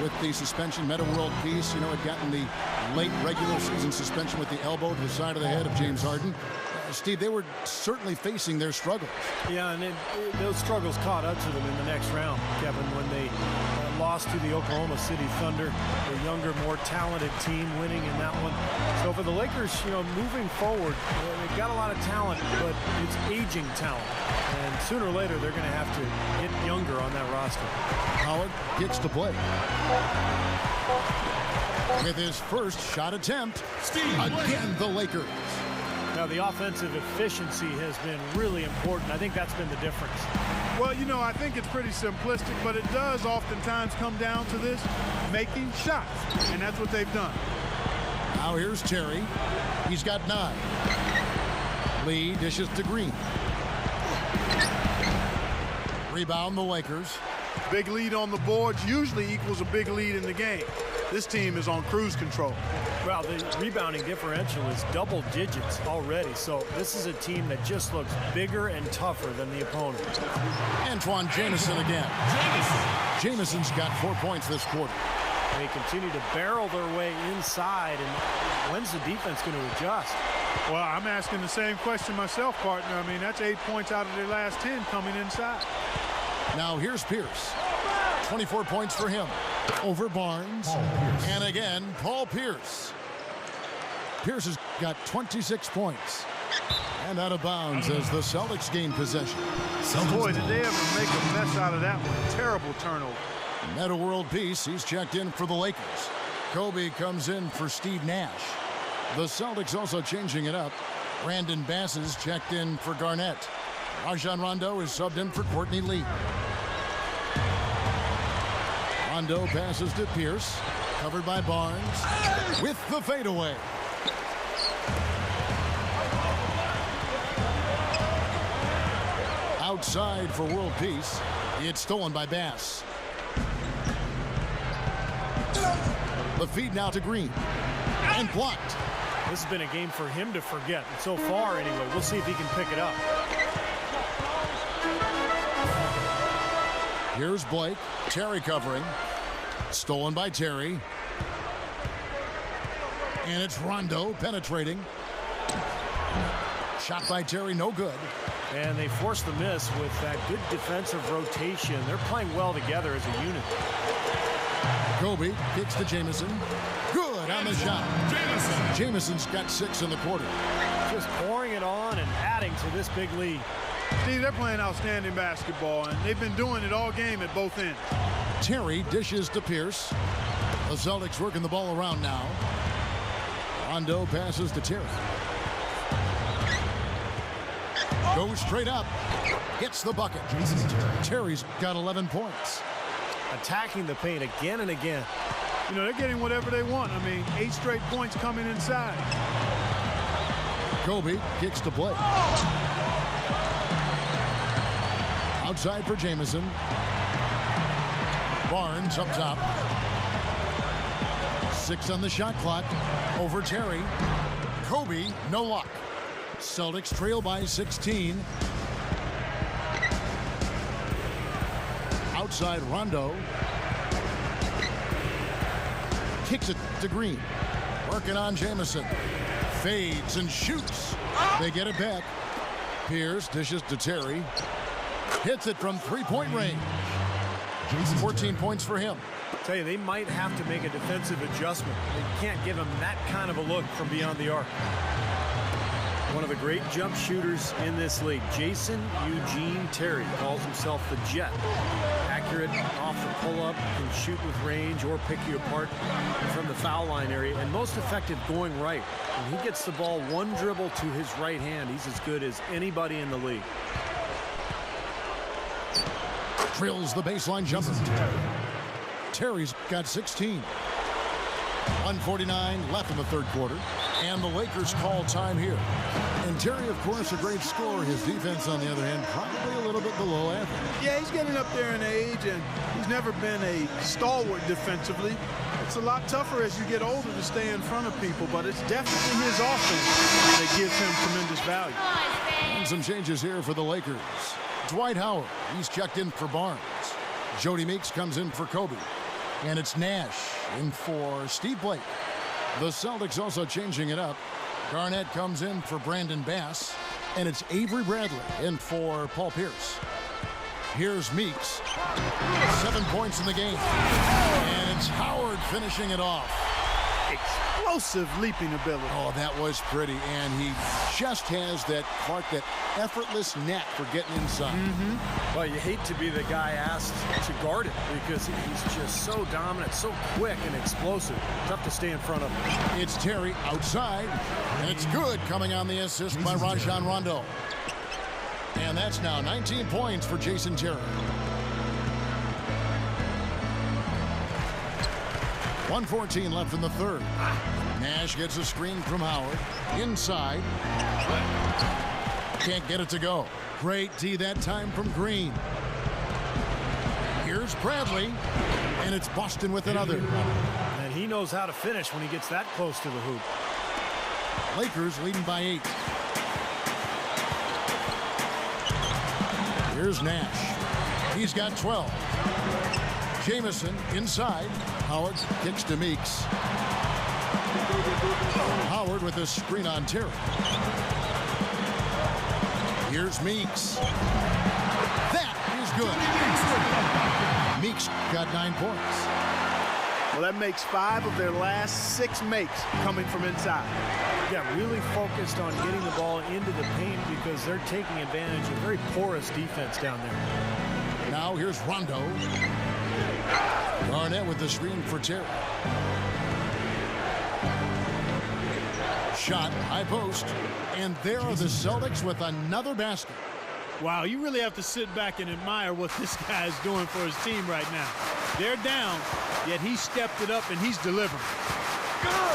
with the suspension. Meta World Peace, you know, had gotten the late regular season suspension with the elbow to the side of the head of James Harden. Steve, they were certainly facing their struggles. Yeah, and those struggles caught up to them in the next round, Kevin, when they lost to the Oklahoma City Thunder, a younger, more talented team winning in that one. So for the Lakers, you know, moving forward, they've got a lot of talent, but it's aging talent. And sooner or later, they're going to have to get younger on that roster. Howard gets to play. With his first shot attempt, again the Lakers. Now, the offensive efficiency has been really important. I think that's been the difference. Well, you know, I think it's pretty simplistic, but it does oftentimes come down to this, making shots. And that's what they've done. Now here's Terry. He's got 9. Lee dishes to Green. Rebound the Lakers. Big lead on the boards usually equals a big lead in the game. This team is on cruise control. Well, the rebounding differential is double digits already, so this is a team that just looks bigger and tougher than the opponent. Antoine Jameson again. Jameson's got 4 points this quarter. They continue to barrel their way inside, and when's the defense going to adjust? Well, I'm asking the same question myself, partner. I mean, that's 8 points out of their last 10 coming inside. Now here's Pierce. 24 points for him over Barnes. And again, Paul Pierce. Pierce has got 26 points. And out of bounds as the Celtics gain possession. Boy, did they ever make a mess out of that one. Terrible turnover. Meta World Peace, he's checked in for the Lakers. Kobe comes in for Steve Nash. The Celtics also changing it up. Brandon Bass is checked in for Garnett. Rajon Rondo is subbed in for Courtney Lee. Rondo passes to Pierce, covered by Barnes, with the fadeaway. Outside for World Peace. It's stolen by Bass. The feed now to Green. And blocked. This has been a game for him to forget. And so far, anyway, we'll see if he can pick it up. Here's Blake. Terry covering. Stolen by Terry. And it's Rondo penetrating. Shot by Terry, no good. And they forced the miss with that good defensive rotation. They're playing well together as a unit. Kobe kicks to Jameson. Good on the shot. Jameson's got 6 in the quarter. Just pouring it on and adding to this big lead. Steve, they're playing outstanding basketball, and they've been doing it all game at both ends. Terry dishes to Pierce. The Celtics working the ball around now. Rondo passes to Terry. Goes straight up. Gets the bucket. Terry's got 11 points. Attacking the paint again and again. You know, they're getting whatever they want. I mean, 8 straight points coming inside. Kobe kicks to play. Outside for Jamison. Barnes up top. 6 on the shot clock. Over Terry. Kobe, no luck. Celtics trail by 16. Outside Rondo. Kicks it to Green. Working on Jamison. Fades and shoots. They get it back. Pierce dishes to Terry. Hits it from three-point range. 14 points for him. I tell you, they might have to make a defensive adjustment. They can't give him that kind of a look from beyond the arc. One of the great jump shooters in this league, Jason Eugene Terry, calls himself the Jet. Accurate off the pull-up, can shoot with range or pick you apart from the foul line area, and most effective going right. When he gets the ball one dribble to his right hand, he's as good as anybody in the league. Drills the baseline jumper. Terry's got 16. 1:49 left in the third quarter, and the Lakers call time here. And Terry, of course, a great scorer. His defense, on the other hand, probably a little bit below average. Yeah, he's getting up there in age, and he's never been a stalwart defensively. It's a lot tougher as you get older to stay in front of people, but it's definitely his offense that gives him tremendous value. And some changes here for the Lakers. Dwight Howard, he's checked in for Barnes. Jody Meeks comes in for Kobe. And it's Nash in for Steve Blake. The Celtics also changing it up. Garnett comes in for Brandon Bass. And it's Avery Bradley in for Paul Pierce. Here's Meeks. 7 points in the game. And it's Howard finishing it off. Explosive leaping ability. Oh, that was pretty. And he just has that effortless knack for getting inside. Well, you hate to be the guy asked to guard it because he's just so dominant, so quick and explosive. Tough to stay in front of him. It's Terry outside, and it's good coming on the assist by Rajon Rondo. And that's now 19 points for Jason Terry. 1:14 left in the third. Nash gets a screen from Howard. Inside. Can't get it to go. Great D that time from Green. Here's Bradley. And it's Boston with another. And he knows how to finish when he gets that close to the hoop. Lakers leading by 8. Here's Nash. He's got 12. Jamison inside. Howard kicks to Meeks. Howard with a screen on Terry. Here's Meeks. That is good. Meeks got 9 points. Well, that makes 5 of their last 6 makes coming from inside. Yeah, really focused on getting the ball into the paint because they're taking advantage of very porous defense down there. Now here's Rondo. Garnett with the screen for Terry. Shot, high post. And there are the Celtics with another basket. Wow, you really have to sit back and admire what this guy is doing for his team right now. They're down, yet he stepped it up and he's delivering.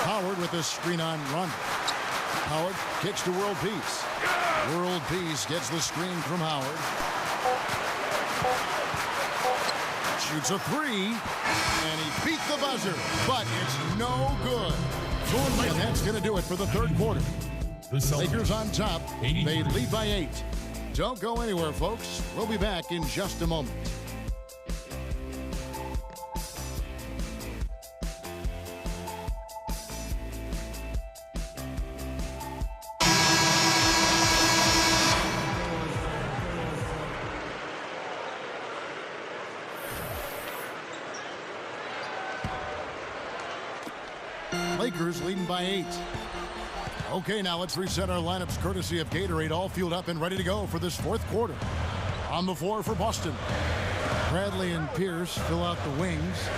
Howard with a screen on Rondo. Howard kicks to World Peace. World Peace gets the screen from Howard. Shoots a 3, and he beat the buzzer, but it's no good. And that's going to do it for the third quarter. Lakers on top. They lead by 8. Don't go anywhere, folks. We'll be back in just a moment. Lakers leading by 8. Okay, now let's reset our lineups courtesy of Gatorade, all fueled up and ready to go for this fourth quarter. On the floor for Boston. Bradley and Pierce fill out the wings.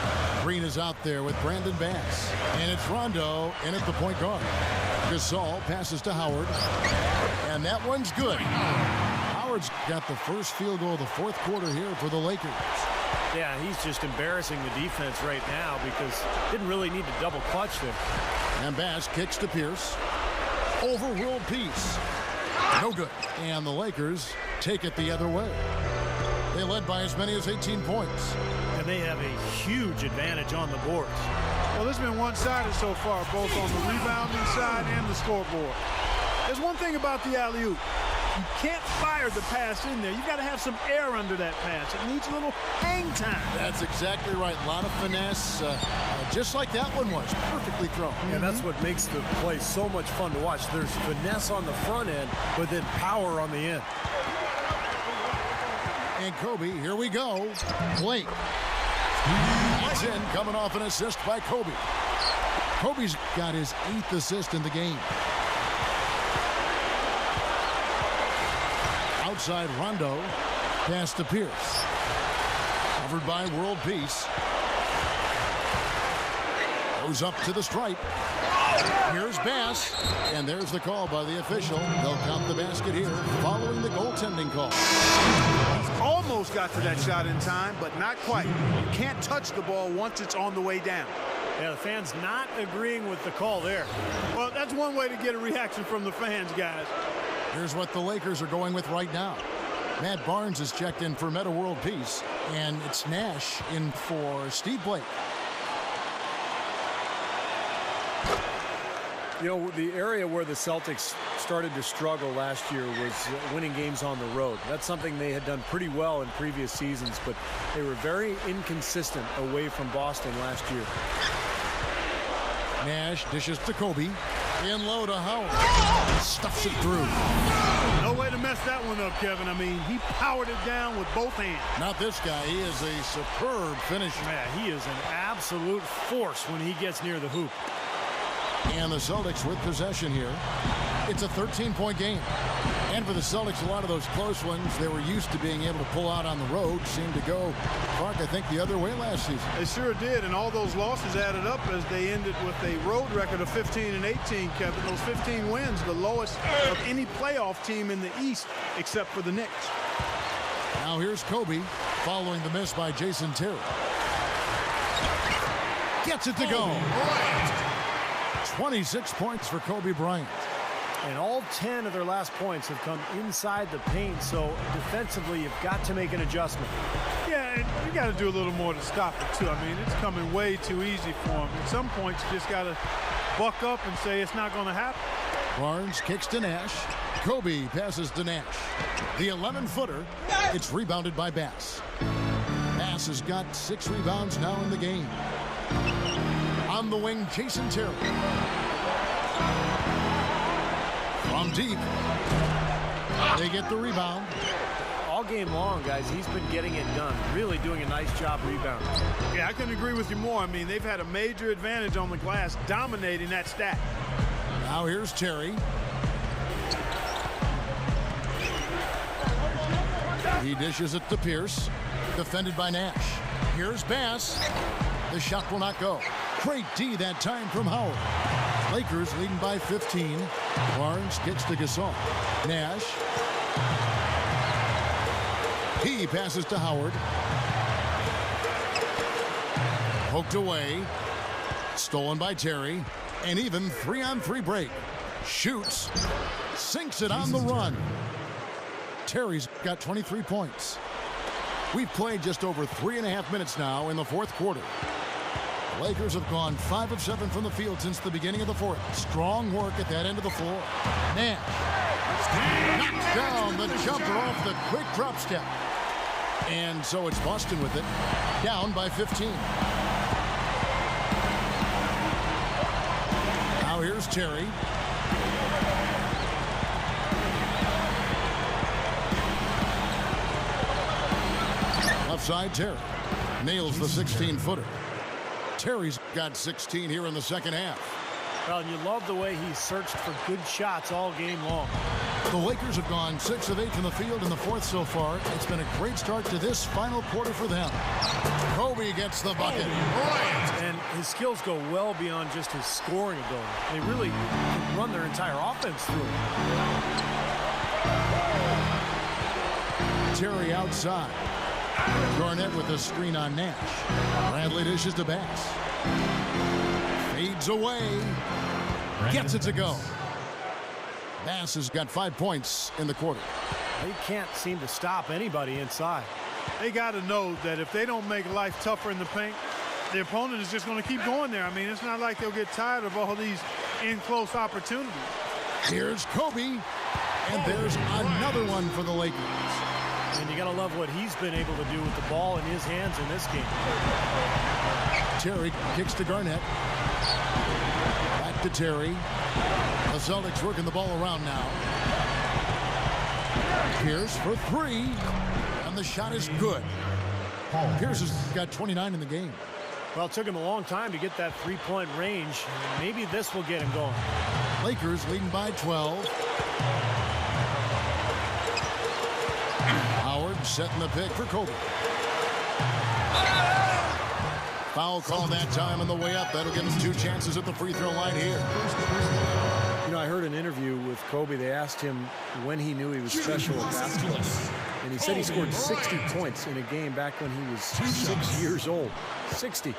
Green is out there with Brandon Bass. And it's Rondo in at the point guard. Gasol passes to Howard. And that one's good. Howard's got the first field goal of the fourth quarter here for the Lakers. Yeah, he's just embarrassing the defense right now because didn't really need to double clutch there. And Bass kicks to Pierce. Overruled Peace. No good. And the Lakers take it the other way. They led by as many as 18 points. And they have a huge advantage on the boards. Well, this has been one-sided so far, both on the rebounding side and the scoreboard. There's one thing about the alley-oop. You can't fire the pass in there. You got to have some air under that pass. It needs a little hang time. That's exactly right. A lot of finesse, just like that one was. Perfectly thrown. And that's what makes the play so much fun to watch. There's finesse on the front end, but then power on the end. And Kobe, here we go. Blake. He's in, coming off an assist by Kobe. Kobe's got his 8th assist in the game. Outside Rondo, pass to Pierce. Covered by World Peace. Goes up to the stripe. Here's Bass. And there's the call by the official. They'll count the basket here following the goaltending call. He's almost got to that shot in time, but not quite. You can't touch the ball once it's on the way down. Yeah, the fans not agreeing with the call there. Well, that's one way to get a reaction from the fans, guys. Here's what the Lakers are going with right now. Matt Barnes is checked in for Meta World Peace, and it's Nash in for Steve Blake. You know, the area where the Celtics started to struggle last year was winning games on the road. That's something they had done pretty well in previous seasons, but they were very inconsistent away from Boston last year. Nash dishes to Kobe. In low to Howard. Stuffs it through. No way to mess that one up, Kevin. I mean, he powered it down with both hands. Not this guy. He is a superb finisher. Man, he is an absolute force when he gets near the hoop. And the Celtics with possession here. It's a 13-point game. And for the Celtics, a lot of those close ones they were used to being able to pull out on the road seemed to go, Clark, I think, the other way last season. They sure did, and all those losses added up as they ended with a road record of 15-18, Kevin. Those 15 wins, the lowest of any playoff team in the East except for the Knicks. Now here's Kobe following the miss by Jason Terry. Gets it to go. 26 points for Kobe Bryant. And all 10 of their last points have come inside the paint, so defensively you've got to make an adjustment. Yeah, and you got to do a little more to stop it, too. I mean, it's coming way too easy for them. At some points, you just got to buck up and say it's not going to happen. Barnes kicks to Nash. Kobe passes to Nash. The 11-footer. It's rebounded by Bass. Bass has got 6 rebounds now in the game. On the wing, Jason Terry. From deep. They get the rebound. All game long, guys, he's been getting it done. Really doing a nice job rebounding. Yeah, I couldn't agree with you more. I mean, they've had a major advantage on the glass, dominating that stack. Now here's Terry. He dishes it to Pierce. Defended by Nash. Here's Bass. The shot will not go. Great D that time from Howard. Lakers leading by 15. Barnes kicks to Gasol. Nash. He passes to Howard. Poked away. Stolen by Terry. And even 3-on-3 break. Shoots. Sinks it on the run. Terry's got 23 points. We've played just over 3.5 minutes now in the fourth quarter. The Lakers have gone 5 of 7 from the field since the beginning of the fourth. Strong work at that end of the floor. Nash knocks down the jumper off the quick drop step. And so it's Boston with it. Down by 15. Now here's Terry. Left side, Terry. Nails the 16-footer. Terry's got 16 here in the second half. Well, and you love the way he searched for good shots all game long. The Lakers have gone 6 of 8 from the field in the fourth so far. It's been a great start to this final quarter for them. Kobe gets the bucket. And his skills go well beyond just his scoring ability. They really can run their entire offense through him. Terry outside. Garnett with a screen on Nash. Bradley dishes to Bass. Fades away. Gets it to go. Bass has got 5 points in the quarter. They can't seem to stop anybody inside. They got to know that if they don't make life tougher in the paint, the opponent is just going to keep going there. I mean, it's not like they'll get tired of all these in-close opportunities. Here's Kobe, and there's another one for the Lakers. And you got to love what he's been able to do with the ball in his hands in this game. Terry kicks to Garnett. Back to Terry. The Celtics working the ball around now. Pierce for 3. And the shot is good. Pierce has got 29 in the game. Well, it took him a long time to get that three-point range. Maybe this will get him going. Lakers leading by 12. Howard setting the pick for Kobe. Foul call that time on the way up. That'll give him 2 chances at the free throw line here. You know, I heard an interview with Kobe. They asked him when he knew he was special at basketball. And he said he scored 60 points in a game back when he was 6 years old. 60.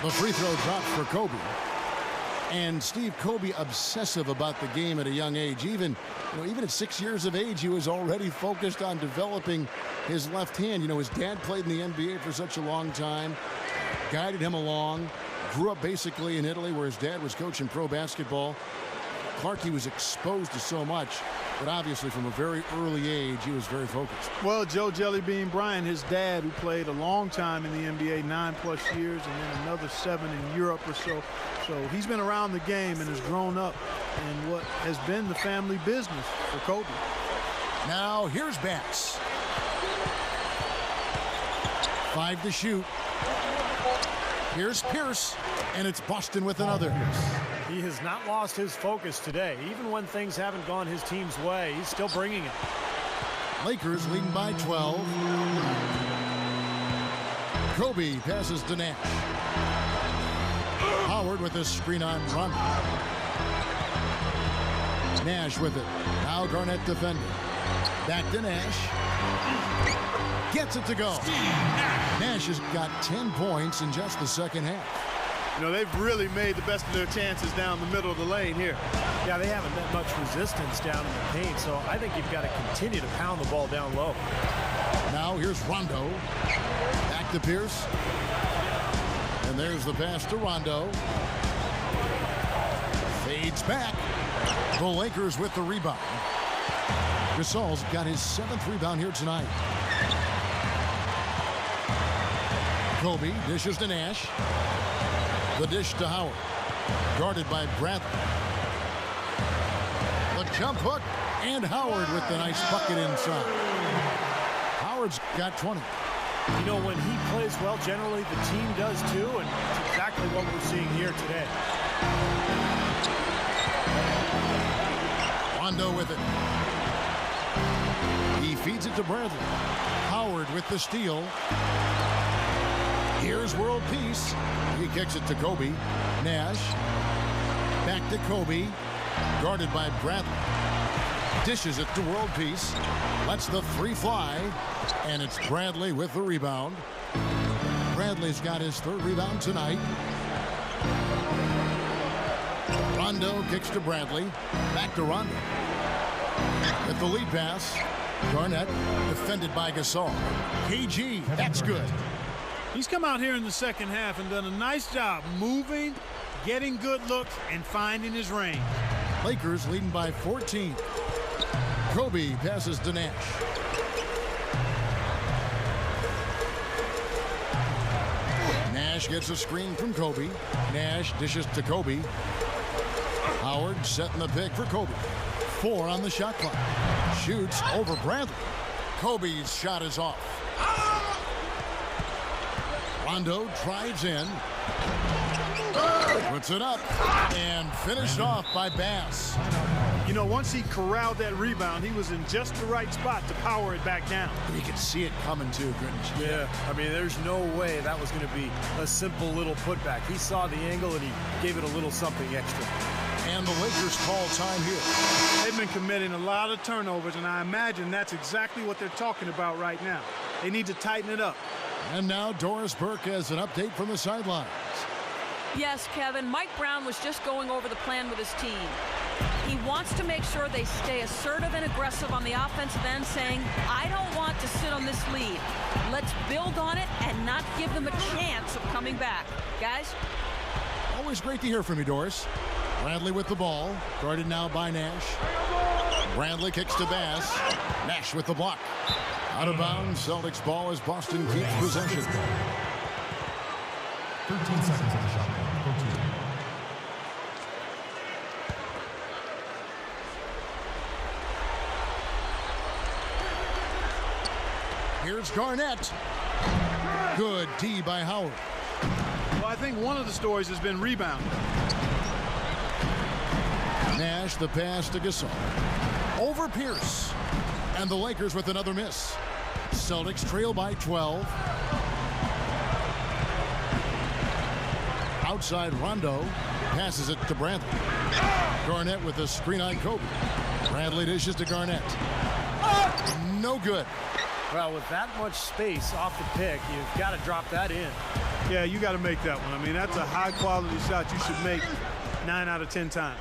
The free throw drops for Kobe. And Steve, Kobe obsessive about the game at a young age. Even at 6 years of age, he was already focused on developing his left hand. You know, his dad played in the NBA for such a long time, guided him along, grew up basically in Italy where his dad was coaching pro basketball. Clarkie was exposed to so much, but obviously from a very early age, he was very focused. Well, Joe Jellybean Bryant, his dad, who played a long time in the NBA, 9+ years, and then another 7 in Europe or so. So he's been around the game and has grown up in what has been the family business for Kobe. Now here's Bass. 5 to shoot. Here's Pierce, and it's Boston with another. He has not lost his focus today. Even when things haven't gone his team's way, he's still bringing it. Lakers leading by 12. Kobe passes to Nash. Howard with a screen on run. Nash with it. Now Garnett defending. Back to Nash. Gets it to go. Nash has got 10 points in just the second half. You know, they've really made the best of their chances down the middle of the lane here. Yeah, they haven't met much resistance down in the paint, so I think you've got to continue to pound the ball down low. Now here's Rondo. Back to Pierce. And there's the pass to Rondo. Fades back. The Lakers with the rebound. Gasol's got his 7th rebound here tonight. Kobe dishes to Nash. The dish to Howard. Guarded by Bradley. The jump hook. And Howard with the nice bucket inside. Howard's got 20. You know, when he plays well, generally the team does too, and it's exactly what we're seeing here today. Rondo with it. He feeds it to Bradley. Howard with the steal. Here's world peace. He kicks it to Kobe. Nash. Back to Kobe. Guarded by Bradley. Dishes it to world peace. Lets the 3 fly. And it's Bradley with the rebound. Bradley's got his 3rd rebound tonight. Rondo kicks to Bradley. Back to Rondo. With the lead pass. Garnett defended by Gasol. KG, that's good. He's come out here in the second half and done a nice job moving, getting good looks, and finding his range. Lakers leading by 14. Kobe passes to Nash. Nash gets a screen from Kobe. Nash dishes to Kobe. Howard setting the pick for Kobe. 4 on the shot clock. Shoots over Bradley. Kobe's shot is off. Rondo drives in. Puts it up and finished off by Bass. You know, once he corralled that rebound, he was in just the right spot to power it back down. You could see it coming too, couldn't you? Yeah, I mean, there's no way that was going to be a simple little putback. He saw the angle and he gave it a little something extra. And the Lakers call time here. They've been committing a lot of turnovers, and I imagine that's exactly what they're talking about right now. They need to tighten it up. And now Doris Burke has an update from the sidelines. Yes, Kevin, Mike Brown was just going over the plan with his team. He wants to make sure they stay assertive and aggressive on the offensive end, saying, I don't want to sit on this lead. Let's build on it and not give them a chance of coming back. Guys? Always great to hear from you, Doris. Bradley with the ball, guarded now by Nash. Bradley kicks to Bass. Nash with the block. Out of bounds, Celtics ball as Boston keeps possession. 13 seconds on the shot clock. 14. Here's Garnett. Good D by Howard. Well, I think one of the stories has been rebounding. Nash, the pass to Gasol. Over Pierce. And the Lakers with another miss. Celtics trail by 12. Outside Rondo. Passes it to Bradley. Garnett with a screen on Kobe. Bradley dishes to Garnett. No good. Well, with that much space off the pick, you've got to drop that in. Yeah, you got to make that one. I mean, that's a high-quality shot you should make 9 out of 10 times.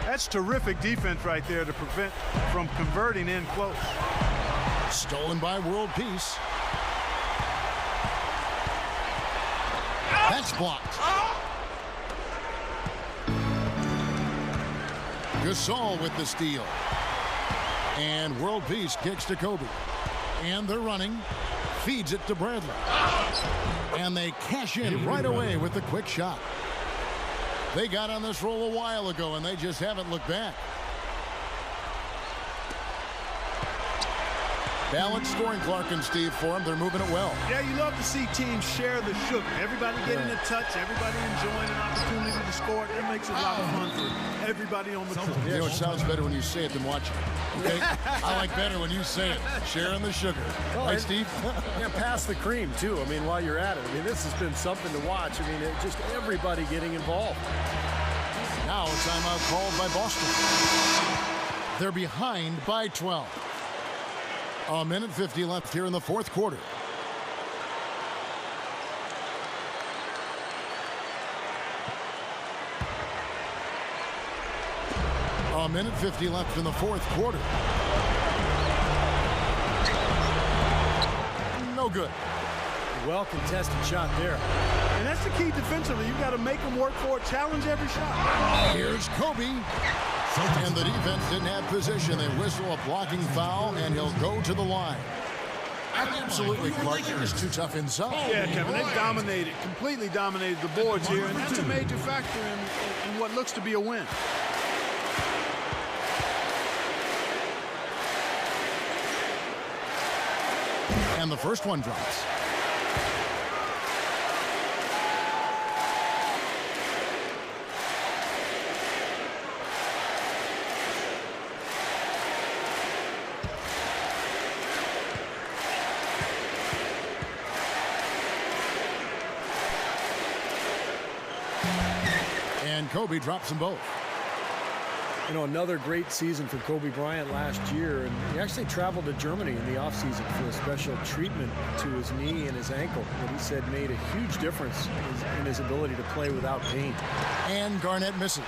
That's terrific defense right there to prevent from converting in close. Stolen by World Peace. That's blocked. Gasol with the steal. And World Peace kicks to Kobe. And they're running. Feeds it to Bradley. And they cash in right away with the quick shot. They got on this roll a while ago, and they just haven't looked back. Balanced scoring, Clark and Steve, for them. They're moving it well. Yeah, you love to see teams share the sugar. Everybody getting a touch, everybody enjoying an opportunity to score. It makes it a lot of fun for everybody on the court. You know, it sounds better when you say it than watch it. Okay? I like better when you say it. Sharing the sugar. Right, Steve? Yeah, pass the cream, too. I mean, while you're at it. I mean, this has been something to watch. I mean, just everybody getting involved. Now a timeout called by Boston. They're behind by 12. A minute 50 left here in the fourth quarter. A minute 50 left in the fourth quarter. No good. Well contested shot there. And that's the key defensively. You got to make them work for it, challenge every shot. Here's Kobe. And the defense didn't have position. They whistle a blocking foul, and he'll go to the line. Absolutely, Clark. It's too tough inside. Yeah, Kevin, they dominated, completely dominated the boards here, and that's a major factor in what looks to be a win. And the first one drops. And Kobe drops them both. You know, another great season for Kobe Bryant last year, and he actually traveled to Germany in the offseason for a special treatment to his knee and his ankle that he said made a huge difference in his ability to play without pain. And Garnett misses.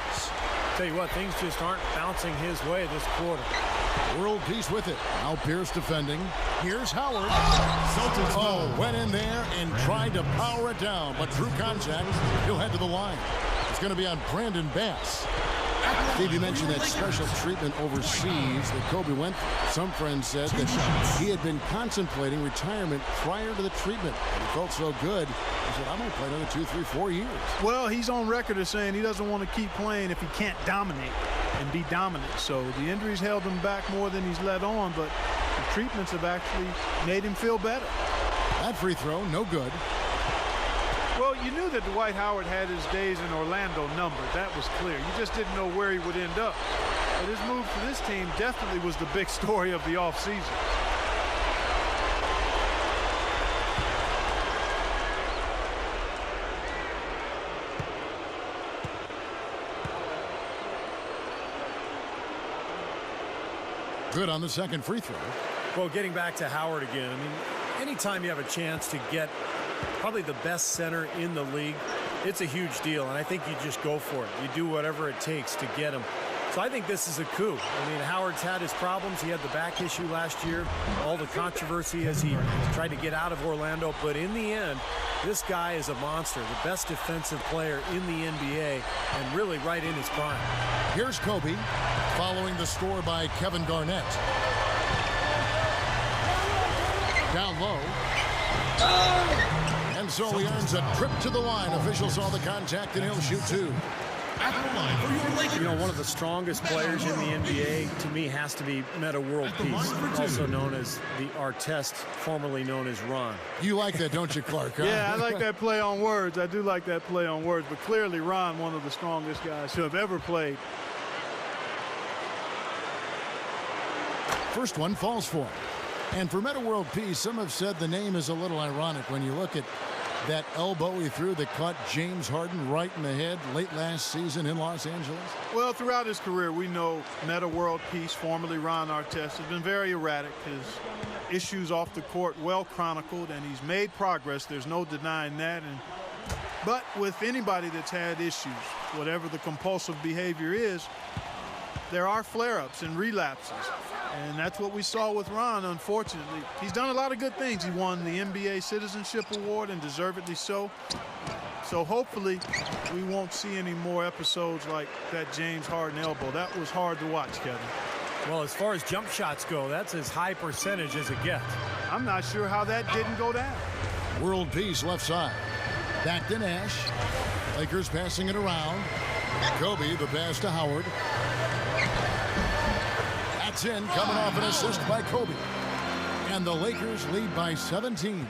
Tell you what, things just aren't bouncing his way this quarter. World Peace with it. Now Pierce defending. Here's Howard. Went in there and tried to power it down, but through contact, he'll head to the line. It's going to be on Brandon Bass. Steve, you mentioned that special treatment overseas that Kobe went through. Some friends said that he had been contemplating retirement prior to the treatment. He felt so good, he said, I'm going to play another 2, 3, 4 years. Well, he's on record as saying he doesn't want to keep playing if he can't dominate and be dominant. So the injuries held him back more than he's let on, but the treatments have actually made him feel better. That free throw, no good. Well, you knew that Dwight Howard had his days in Orlando numbered. That was clear. You just didn't know where he would end up. But his move to this team definitely was the big story of the offseason. Good on the second free throw. Well, getting back to Howard again, I mean, anytime you have a chance to get probably the best center in the league, it's a huge deal, and I think you just go for it. You do whatever it takes to get him. So I think this is a coup. I mean, Howard's had his problems. He had the back issue last year, all the controversy as he tried to get out of Orlando. But in the end, this guy is a monster, the best defensive player in the NBA, and really right in his prime. Here's Kobe, following the score by Kevin Garnett. Down low. And so he earns a trip to the line. Officials saw the contact, and he'll shoot two. You know, one of the strongest players in the NBA, to me, has to be Metta World Peace, also known as the Artest, formerly known as Ron. You like that, don't you, Clark? Huh? Yeah, I like that play on words. I do like that play on words. But clearly, Ron, one of the strongest guys who have ever played. First one falls for him. And for Metta World Peace, some have said the name is a little ironic when you look at that elbow he threw that caught James Harden right in the head late last season in Los Angeles. Well, throughout his career, we know Metta World Peace, formerly Ron Artest, has been very erratic. His issues off the court well chronicled, and he's made progress. There's no denying that. But with anybody that's had issues, whatever the compulsive behavior is, there are flare-ups and relapses. And that's what we saw with Ron, unfortunately. He's done a lot of good things. He won the NBA Citizenship Award, and deservedly so. So hopefully we won't see any more episodes like that James Harden elbow. That was hard to watch, Kevin. Well, as far as jump shots go, that's as high percentage as it gets. I'm not sure how that didn't go down. World Peace left side. Back to Nash. Lakers passing it around. Kobe, the pass to Howard. That's in, coming off an assist by Kobe. And the Lakers lead by 17.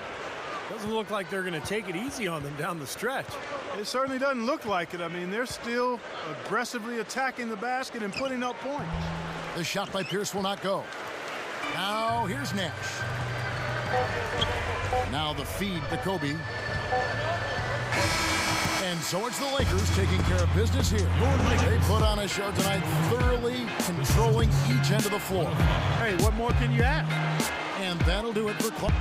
Doesn't look like they're going to take it easy on them down the stretch. It certainly doesn't look like it. I mean, they're still aggressively attacking the basket and putting up points. The shot by Pierce will not go. Now here's Nash. Now the feed to Kobe. And so it's the Lakers taking care of business here. They put on a show tonight, thoroughly controlling each end of the floor. Hey, what more can you ask? And that'll do it for Clark.